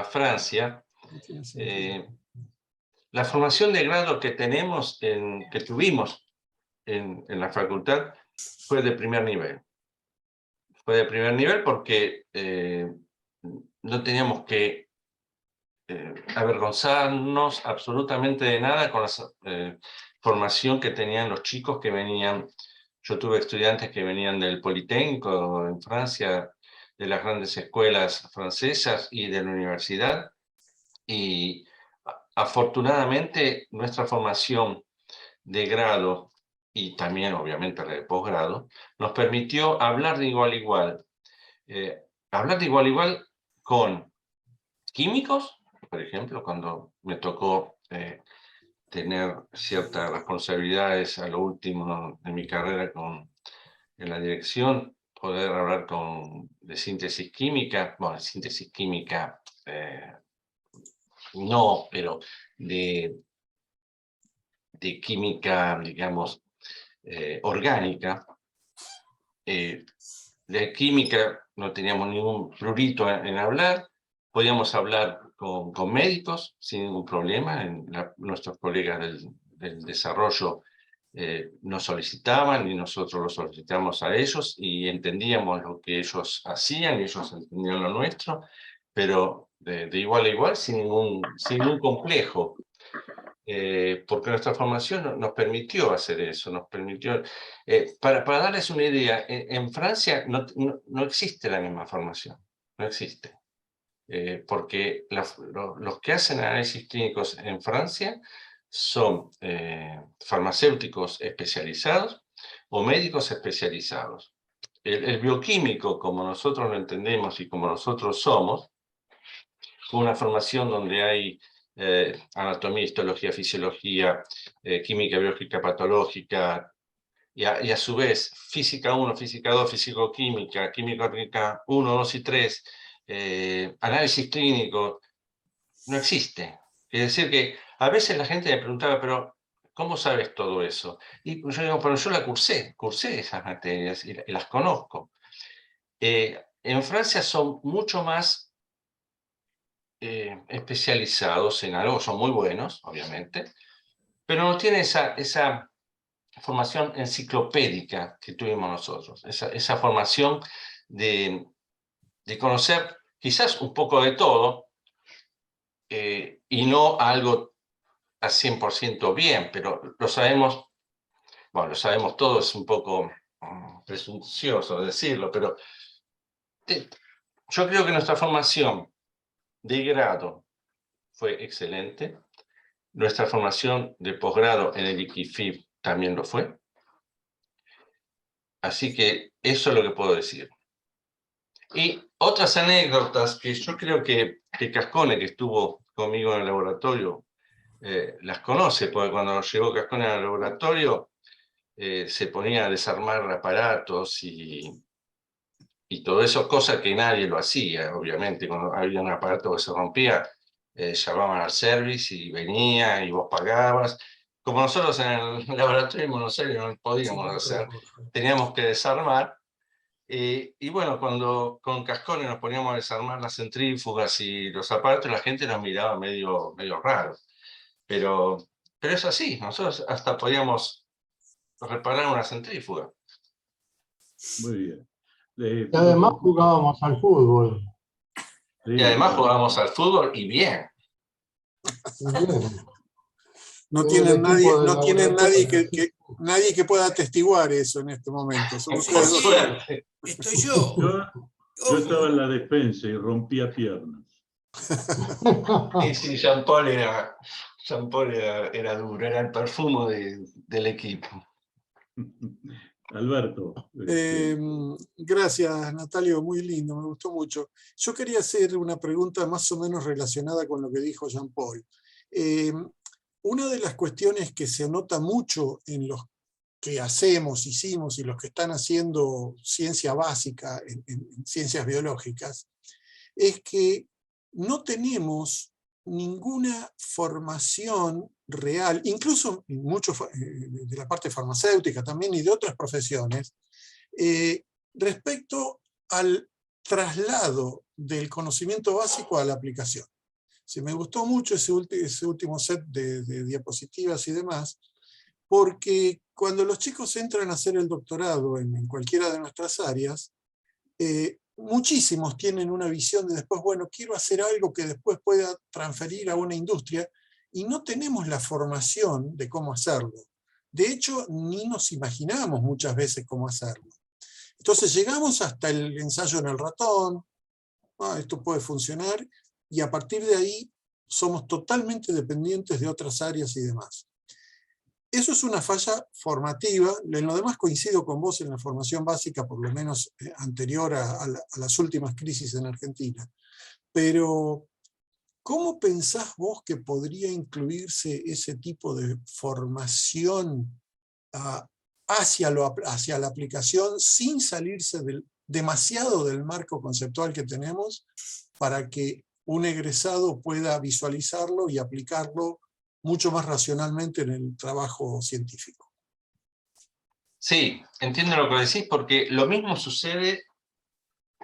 Francia, la formación de grado que tuvimos en la facultad fue de primer nivel. Fue de primer nivel porque no teníamos que avergonzarnos absolutamente de nada con la formación que tenían los chicos que venían. Yo tuve estudiantes que venían del Politécnico en Francia, de las grandes escuelas francesas y de la universidad, y afortunadamente nuestra formación de grado y también obviamente la de posgrado nos permitió hablar de igual a igual. Hablar de igual a igual con químicos, por ejemplo, cuando me tocó tener ciertas responsabilidades a lo último de mi carrera en la dirección, poder hablar de síntesis química, bueno, síntesis química no, pero de química, digamos, orgánica. De química no teníamos ningún prurito en hablar, podíamos hablar con médicos sin ningún problema. Nuestros colegas del desarrollo nos solicitaban y nosotros los solicitamos a ellos y entendíamos lo que ellos hacían y ellos entendían lo nuestro, pero de igual a igual, sin ningún complejo. Porque nuestra formación nos permitió hacer eso, nos permitió... para darles una idea, en Francia no existe la misma formación, no existe. Porque los que hacen análisis clínicos en Francia son farmacéuticos especializados o médicos especializados. El bioquímico, como nosotros lo entendemos y como nosotros somos, una formación donde hay anatomía, histología, fisiología, química biológica patológica, y a su vez física 1, física 2, físico-química, química 1, 2 y 3, análisis clínico, no existe. Es decir que a veces la gente me preguntaba, pero ¿cómo sabes todo eso? Y yo digo, pero yo cursé esas materias y las conozco. En Francia son mucho más especializados en algo, son muy buenos, obviamente, pero no tienen esa formación enciclopédica que tuvimos nosotros, esa formación de conocer quizás un poco de todo, y no algo a 100% bien, pero lo sabemos, bueno, lo sabemos todo, es un poco presuncioso decirlo, pero yo creo que nuestra formación de grado fue excelente. Nuestra formación de posgrado en el IQIFIP también lo fue. Así que eso es lo que puedo decir. Y otras anécdotas que yo creo que Cascone, que estuvo conmigo en el laboratorio, las conoce, porque cuando llegó Cascone al laboratorio se ponía a desarmar aparatos y todo eso, cosa que nadie lo hacía, obviamente. Cuando había un aparato que se rompía, llamaban al service y venía y vos pagabas. Como nosotros en el laboratorio en Buenos Aires no podíamos hacer, teníamos que desarmar. Y bueno, cuando con Cascone nos poníamos a desarmar las centrífugas y los aparatos, la gente nos miraba medio raro. Pero es así, nosotros hasta podíamos reparar una centrífuga. Muy bien. Y además jugábamos al fútbol. Sí, Y además jugábamos al fútbol y bien. No tienen nadie que pueda atestiguar eso en este momento. Son ustedes dos. Suerte. Estoy yo. Yo estaba en la defensa y rompía piernas. Sí, Jean Paul era duro, era el perfume del equipo. Alberto. Gracias, Natalio, muy lindo, me gustó mucho. Yo quería hacer una pregunta más o menos relacionada con lo que dijo Jean Paul. Una de las cuestiones que se nota mucho en los que hicimos y los que están haciendo ciencia básica en ciencias biológicas, es que no tenemos ninguna formación real, incluso mucho de la parte farmacéutica también y de otras profesiones, respecto al traslado del conocimiento básico a la aplicación. Me gustó mucho ese último set de diapositivas y demás, porque cuando los chicos entran a hacer el doctorado en cualquiera de nuestras áreas, muchísimos tienen una visión de después, bueno, quiero hacer algo que después pueda transferir a una industria, y no tenemos la formación de cómo hacerlo. De hecho, ni nos imaginamos muchas veces cómo hacerlo. Entonces llegamos hasta el ensayo en el ratón, esto puede funcionar, y a partir de ahí somos totalmente dependientes de otras áreas y demás. Eso es una falla formativa. En lo demás coincido con vos en la formación básica, por lo menos anterior a las últimas crisis en Argentina. Pero, ¿cómo pensás vos que podría incluirse ese tipo de formación hacia la aplicación sin salirse demasiado del marco conceptual que tenemos para que un egresado pueda visualizarlo y aplicarlo mucho más racionalmente en el trabajo científico? Sí, entiendo lo que decís, porque lo mismo sucede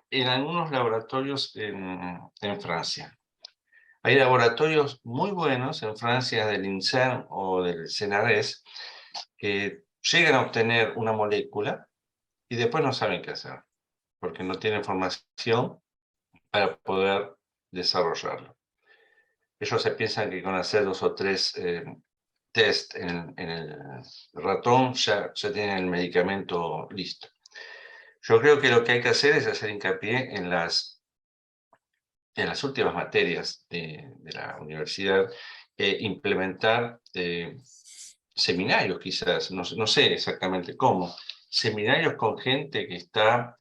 en algunos laboratorios en Francia. Hay laboratorios muy buenos en Francia del INSERM o del CNRS que llegan a obtener una molécula y después no saben qué hacer, porque no tienen formación para poder desarrollarlo. Ellos se piensan que con hacer 2 o 3 test en el ratón ya tienen el medicamento listo. Yo creo que lo que hay que hacer es hacer hincapié en las últimas materias de la universidad, implementar seminarios quizás, no sé exactamente cómo, seminarios con gente que está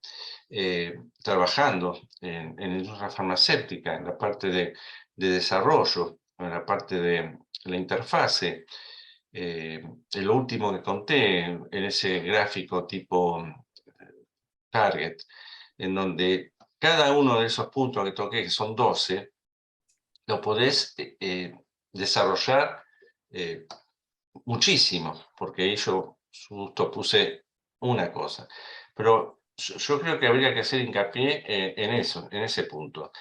trabajando en la industria farmacéutica, en la parte de desarrollo, en la parte de la interfase. Lo último que conté en ese gráfico tipo target, en donde cada uno de esos puntos que toqué, que son 12, lo podés desarrollar muchísimo, porque ahí yo justo puse una cosa. Pero yo creo que habría que hacer hincapié en eso, en ese punto.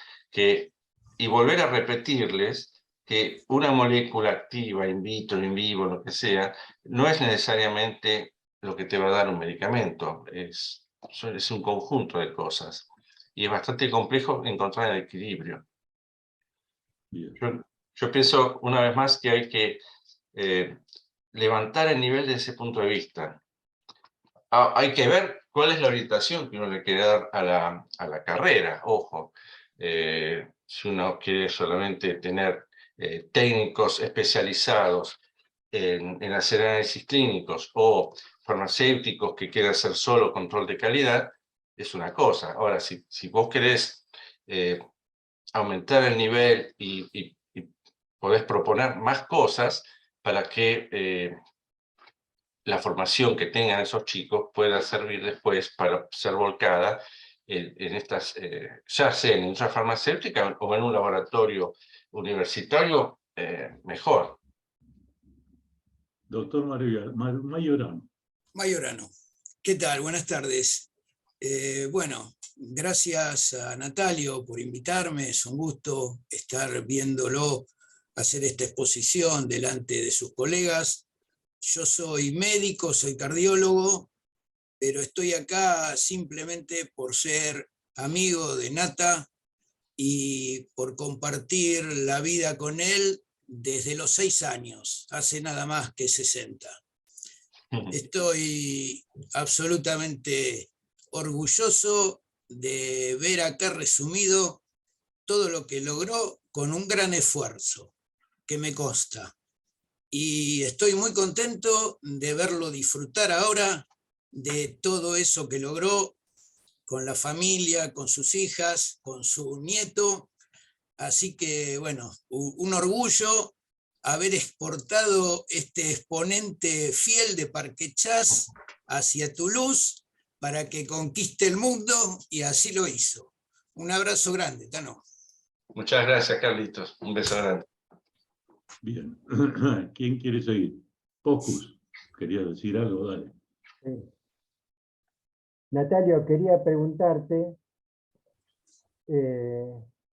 Y volver a repetirles que una molécula activa, in vitro, in vivo, lo que sea, no es necesariamente lo que te va a dar un medicamento. Es un conjunto de cosas. Y es bastante complejo encontrar el equilibrio. Yo pienso, una vez más, que hay que levantar el nivel de ese punto de vista. Hay que ver cuál es la orientación que uno le quiere dar a la carrera. Ojo, si uno quiere solamente tener técnicos especializados en hacer análisis clínicos o farmacéuticos que quieran hacer solo control de calidad, es una cosa. Ahora, si vos querés aumentar el nivel y podés proponer más cosas para que la formación que tengan esos chicos pueda servir después para ser volcada en estas, ya sea en industria farmacéutica o en un laboratorio universitario, mejor. Doctor Majorano. Majorano, ¿qué tal? Buenas tardes. Bueno, gracias a Natalio por invitarme, es un gusto estar viéndolo hacer esta exposición delante de sus colegas. Yo soy médico, soy cardiólogo, pero estoy acá simplemente por ser amigo de Nata y por compartir la vida con él desde los 6 años, hace nada más que 60. Estoy absolutamente orgulloso de ver acá resumido todo lo que logró con un gran esfuerzo, que me consta. Y estoy muy contento de verlo disfrutar ahora de todo eso que logró con la familia, con sus hijas, con su nieto. Así que, bueno, un orgullo haber exportado este exponente fiel de Parque Chas hacia Toulouse para que conquiste el mundo, y así lo hizo. Un abrazo grande, Tano. Muchas gracias, Carlitos. Un beso grande. Bien. ¿Quién quiere seguir? Pocus. Quería decir algo, dale. Sí. Natalio, quería preguntarte,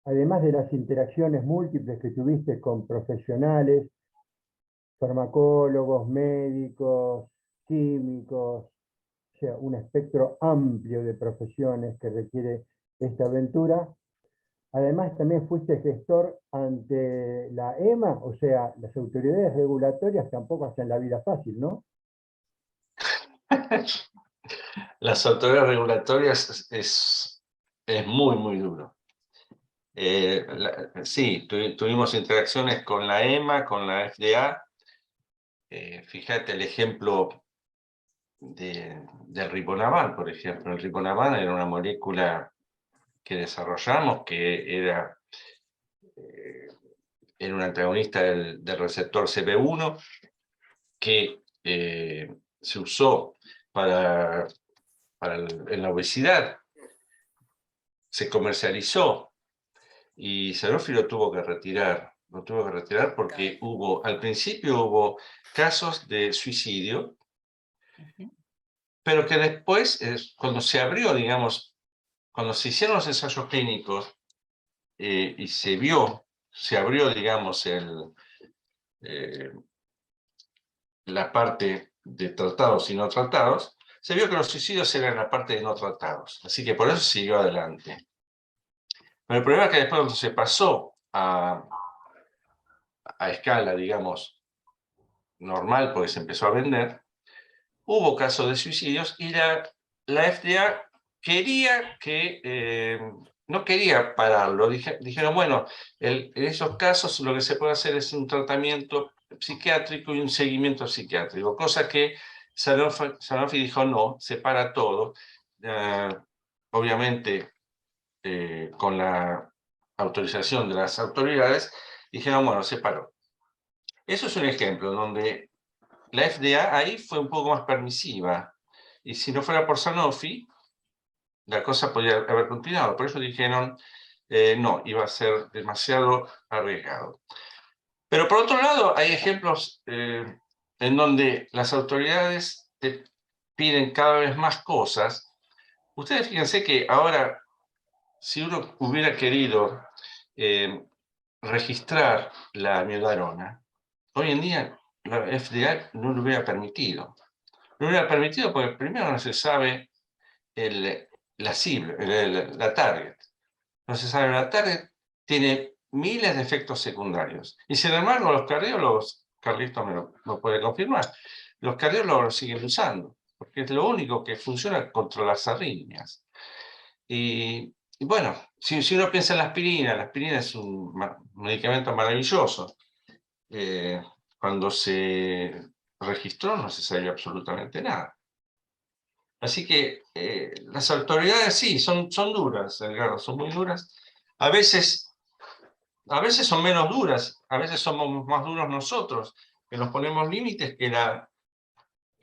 además de las interacciones múltiples que tuviste con profesionales, farmacólogos, médicos, químicos, o sea, un espectro amplio de profesiones que requiere esta aventura, además también fuiste gestor ante la EMA, o sea, las autoridades regulatorias tampoco hacen la vida fácil, ¿no? Las autoridades regulatorias es muy, muy duro. Sí, tuvimos interacciones con la EMA, con la FDA. Fíjate el ejemplo del ribonaval, por ejemplo. El ribonaval era una molécula que desarrollamos que era un antagonista del receptor CB1 que se usó en la obesidad, se comercializó y Sanofi lo tuvo que retirar. Lo tuvo que retirar porque al principio hubo casos de suicidio, pero que después, cuando se abrió, digamos, cuando se hicieron los ensayos clínicos y se abrió, digamos, la parte de tratados y no tratados, se vio que los suicidios eran la parte de no tratados. Así que por eso siguió adelante. Pero el problema es que después cuando se pasó a escala, digamos, normal, porque se empezó a vender, hubo casos de suicidios y la FDA quería no quería pararlo. Dijeron, bueno, en esos casos lo que se puede hacer es un tratamiento psiquiátrico y un seguimiento psiquiátrico, cosa que Sanofi dijo, no, se para todo. Obviamente, con la autorización de las autoridades, dijeron, bueno, se paró. Eso es un ejemplo donde la FDA ahí fue un poco más permisiva. Y si no fuera por Sanofi, la cosa podría haber continuado. Por eso dijeron, no, iba a ser demasiado arriesgado. Pero por otro lado, hay ejemplos en donde las autoridades te piden cada vez más cosas. Ustedes fíjense que ahora, si uno hubiera querido registrar la miodarona, hoy en día la FDA no lo hubiera permitido. No lo hubiera permitido porque primero no se sabe la target. No se sabe la target, tiene miles de efectos secundarios. Y sin embargo, los cardiólogos, Carlitos me lo puede confirmar, los cardiólogos lo siguen usando, porque es lo único que funciona contra las arritmias. Y bueno, si uno piensa en la aspirina es un medicamento maravilloso. Cuando se registró no se sabía absolutamente nada. Así que las autoridades sí, son duras, Edgardo, son muy duras. A veces son menos duras, a veces somos más duros nosotros, que nos ponemos límites que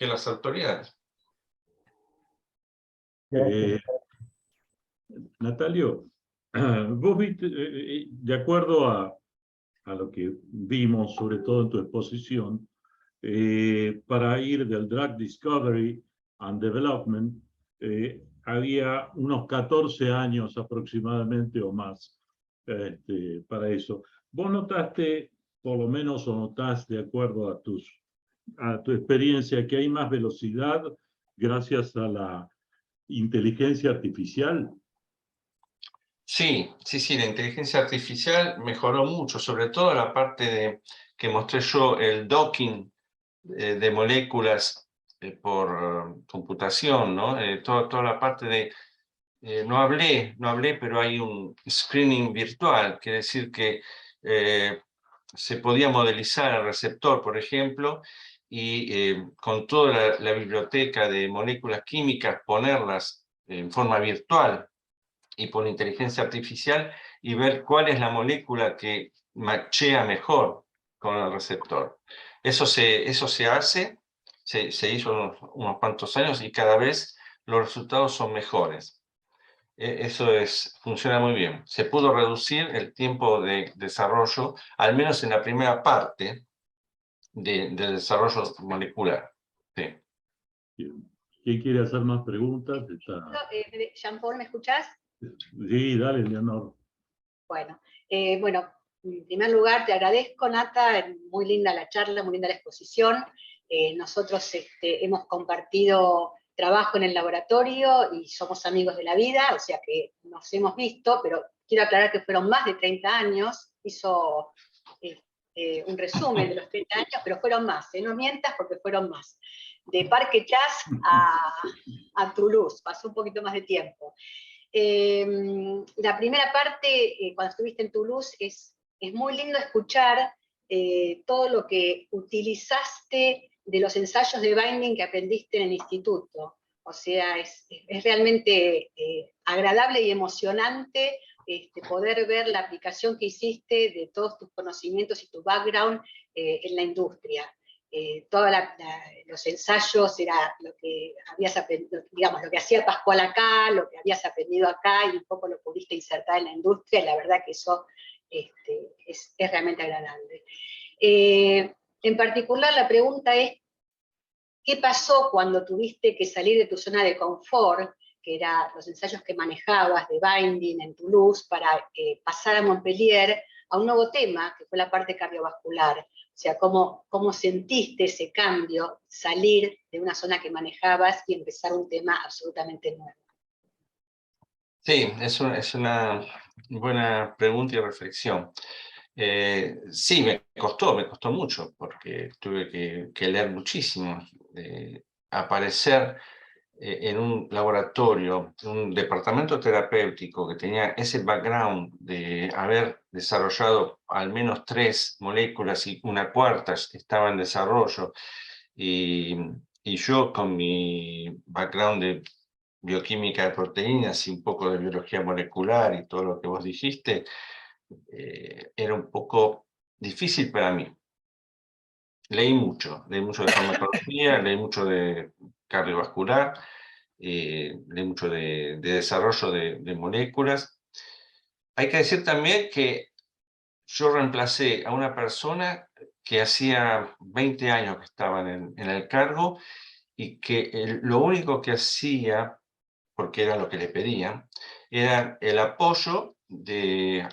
las autoridades. Natalio, vos viste, de acuerdo a lo que vimos, sobre todo en tu exposición, para ir del Drug Discovery and Development, había unos 14 años aproximadamente o más para eso. ¿Vos notaste, por lo menos, o notás, de acuerdo a tu experiencia, que hay más velocidad gracias a la inteligencia artificial? Sí, la inteligencia artificial mejoró mucho, sobre todo la parte que mostré yo, el docking de moléculas por computación, ¿no? Toda la parte de... no hablé, pero hay un screening virtual, quiere decir que se podía modelizar el receptor, por ejemplo, y con toda la biblioteca de moléculas químicas ponerlas en forma virtual y por inteligencia artificial y ver cuál es la molécula que machea mejor con el receptor. Eso se hace, se hizo unos cuantos años y cada vez los resultados son mejores. Eso funciona muy bien. Se pudo reducir el tiempo de desarrollo, al menos en la primera parte del desarrollo molecular. Sí. Bien. ¿Quién quiere hacer más preguntas? Jean-Paul, ¿me escuchás? Sí, dale, Leonor. Bueno, en primer lugar te agradezco, Nata, muy linda la charla, muy linda la exposición. Nosotros hemos compartido trabajo en el laboratorio y somos amigos de la vida, o sea que nos hemos visto, pero quiero aclarar que fueron más de 30 años, hizo un resumen de los 30 años, pero fueron más, no mientas porque fueron más. De Parque Chas a Toulouse, pasó un poquito más de tiempo. La primera parte, cuando estuviste en Toulouse, es muy lindo escuchar todo lo que utilizaste de los ensayos de binding que aprendiste en el instituto. O sea, es realmente agradable y emocionante poder ver la aplicación que hiciste de todos tus conocimientos y tu background en la industria. Todos los ensayos era lo que habías aprendido, digamos, lo que hacía Pascual acá, lo que habías aprendido acá, y un poco lo pudiste insertar en la industria, y la verdad que eso es realmente agradable. En particular, la pregunta es, ¿qué pasó cuando tuviste que salir de tu zona de confort, que eran los ensayos que manejabas de binding en Toulouse, para pasar a Montpellier a un nuevo tema, que fue la parte cardiovascular? O sea, ¿cómo sentiste ese cambio, salir de una zona que manejabas y empezar un tema absolutamente nuevo? Sí, es una buena pregunta y reflexión. Sí, me costó mucho, porque tuve que leer muchísimo, aparecer en un laboratorio, un departamento terapéutico que tenía ese background de haber desarrollado al menos 3 moléculas y una cuarta estaba en desarrollo, y yo con mi background de bioquímica de proteínas y un poco de biología molecular y todo lo que vos dijiste, era un poco difícil para mí. Leí mucho de farmacología, leí mucho de cardiovascular, leí mucho de desarrollo de moléculas. Hay que decir también que yo reemplacé a una persona que hacía 20 años que estaba en el cargo, y que lo único que hacía, porque era lo que le pedían, era el apoyo de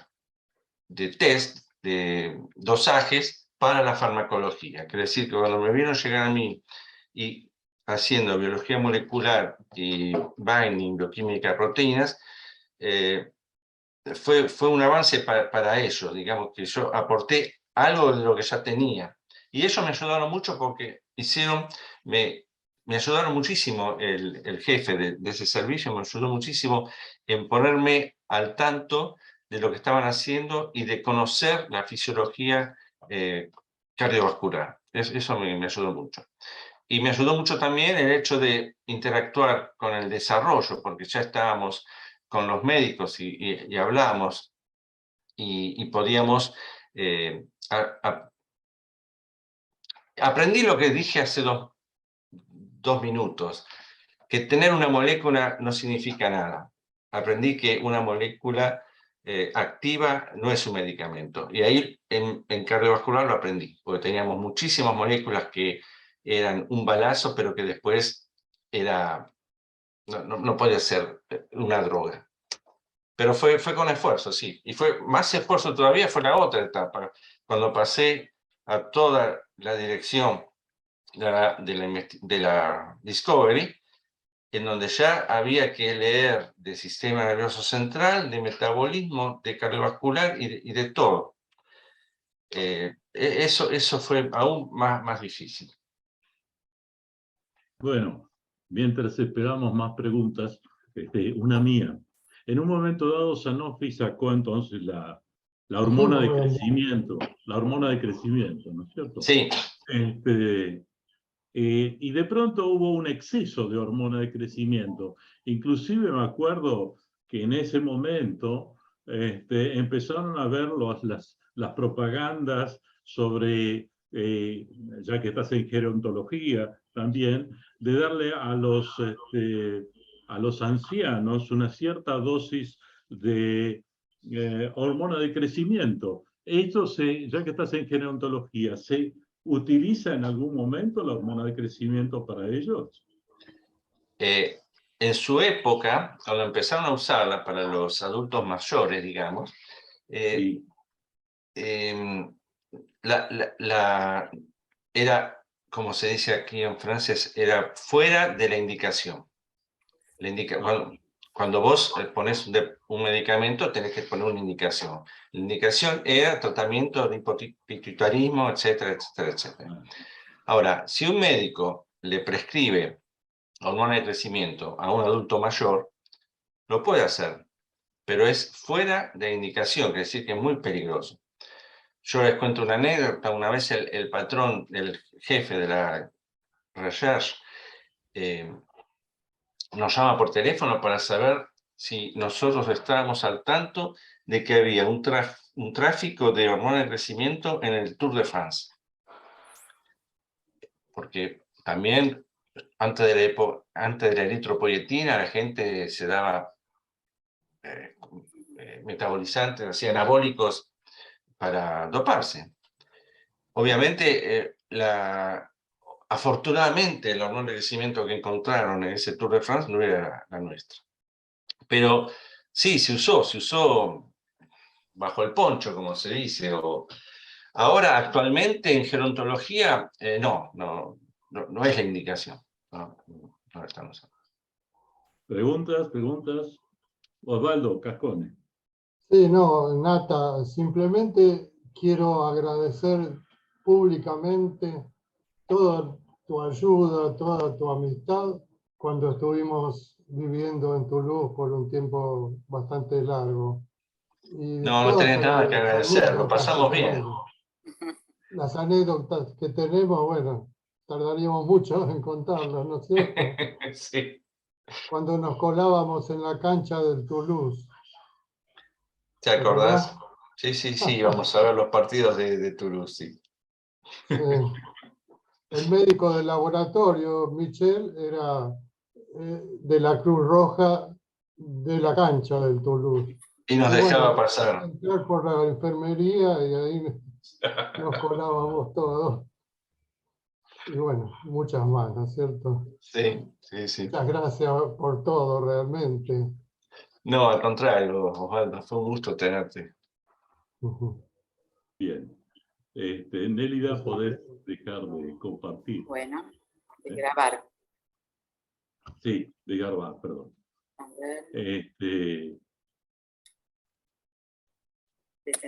test, de dosajes para la farmacología. Quiere decir que cuando me vieron llegar a mí y haciendo biología molecular y binding, bioquímica de proteínas, fue un avance para ellos, digamos que yo aporté algo de lo que ya tenía. Y ellos me ayudaron mucho porque me ayudaron muchísimo, el jefe de ese servicio me ayudó muchísimo en ponerme al tanto de lo que estaban haciendo y de conocer la fisiología cardiovascular. Eso me ayudó mucho. Y me ayudó mucho también el hecho de interactuar con el desarrollo, porque ya estábamos con los médicos y hablamos y podíamos... aprendí lo que dije hace dos minutos, que tener una molécula no significa nada. Aprendí que una molécula activa no es un medicamento. Y ahí en cardiovascular lo aprendí, porque teníamos muchísimas moléculas que eran un balazo, pero que después no podía ser una droga. Pero fue con esfuerzo, sí. Y fue más esfuerzo todavía, fue la otra etapa, cuando pasé a toda la dirección de la Discovery, en donde ya había que leer de sistema nervioso central, de metabolismo, de cardiovascular y de todo. Eso fue aún más difícil. Bueno, mientras esperamos más preguntas, una mía. En un momento dado, Sanofi sacó entonces la hormona de crecimiento, ¿no es cierto? Sí. Y de pronto hubo un exceso de hormona de crecimiento. Inclusive me acuerdo que en ese momento empezaron a ver las propagandas sobre, ya que estás en gerontología también, de darle a los a los ancianos una cierta dosis de hormona de crecimiento. Esto, ya que estás en gerontología, ¿se utiliza en algún momento la hormona de crecimiento para ellos? En su época, cuando empezaron a usarla para los adultos mayores, digamos, Sí. Era, como se dice aquí en francés, era fuera de la indicación. Cuando vos pones un medicamento, tenés que poner una indicación. La indicación era tratamiento de hipopituitarismo, etcétera, etcétera, etcétera. Ahora, si un médico le prescribe hormona de crecimiento a un adulto mayor, lo puede hacer, pero es fuera de indicación, quiere decir que es muy peligroso. Yo les cuento una anécdota. Una vez el patrón, el jefe de la research, nos llama por teléfono para saber si nosotros estábamos al tanto de que había un tráfico de hormona de crecimiento en el Tour de France. Porque también, antes de la eritropoyetina, la gente se daba metabolizantes, hacía anabólicos para doparse. Obviamente, afortunadamente, el hormona de crecimiento que encontraron en ese Tour de France no era la nuestra. Pero sí, se usó bajo el poncho, como se dice. Ahora, actualmente, en gerontología, no es la indicación. No estamos. Preguntas. Osvaldo Cascone. Sí, no, Nata, simplemente quiero agradecer públicamente toda tu ayuda, toda tu amistad cuando estuvimos viviendo en Toulouse por un tiempo bastante largo. Y No tenés nada que agradecer, lo pasamos bien. Las anécdotas que tenemos, bueno, tardaríamos mucho en contarlas, ¿no es cierto? Sí. Cuando nos colábamos en la cancha del Toulouse. ¿Te acordás? Sí, vamos a ver los partidos de Toulouse, sí. El médico del laboratorio, Michel, era de la Cruz Roja de la cancha del Toulouse. Y nos dejaba pasar. Entrar por la enfermería y ahí nos colábamos todos. Y bueno, muchas más, ¿no es cierto? Sí. Muchas gracias por todo, realmente. No, al contrario, Osvaldo, fue un gusto tenerte. Bien. Nélida, podés dejar de compartir. Bueno, de grabar. Sí, de grabar, perdón. A ver.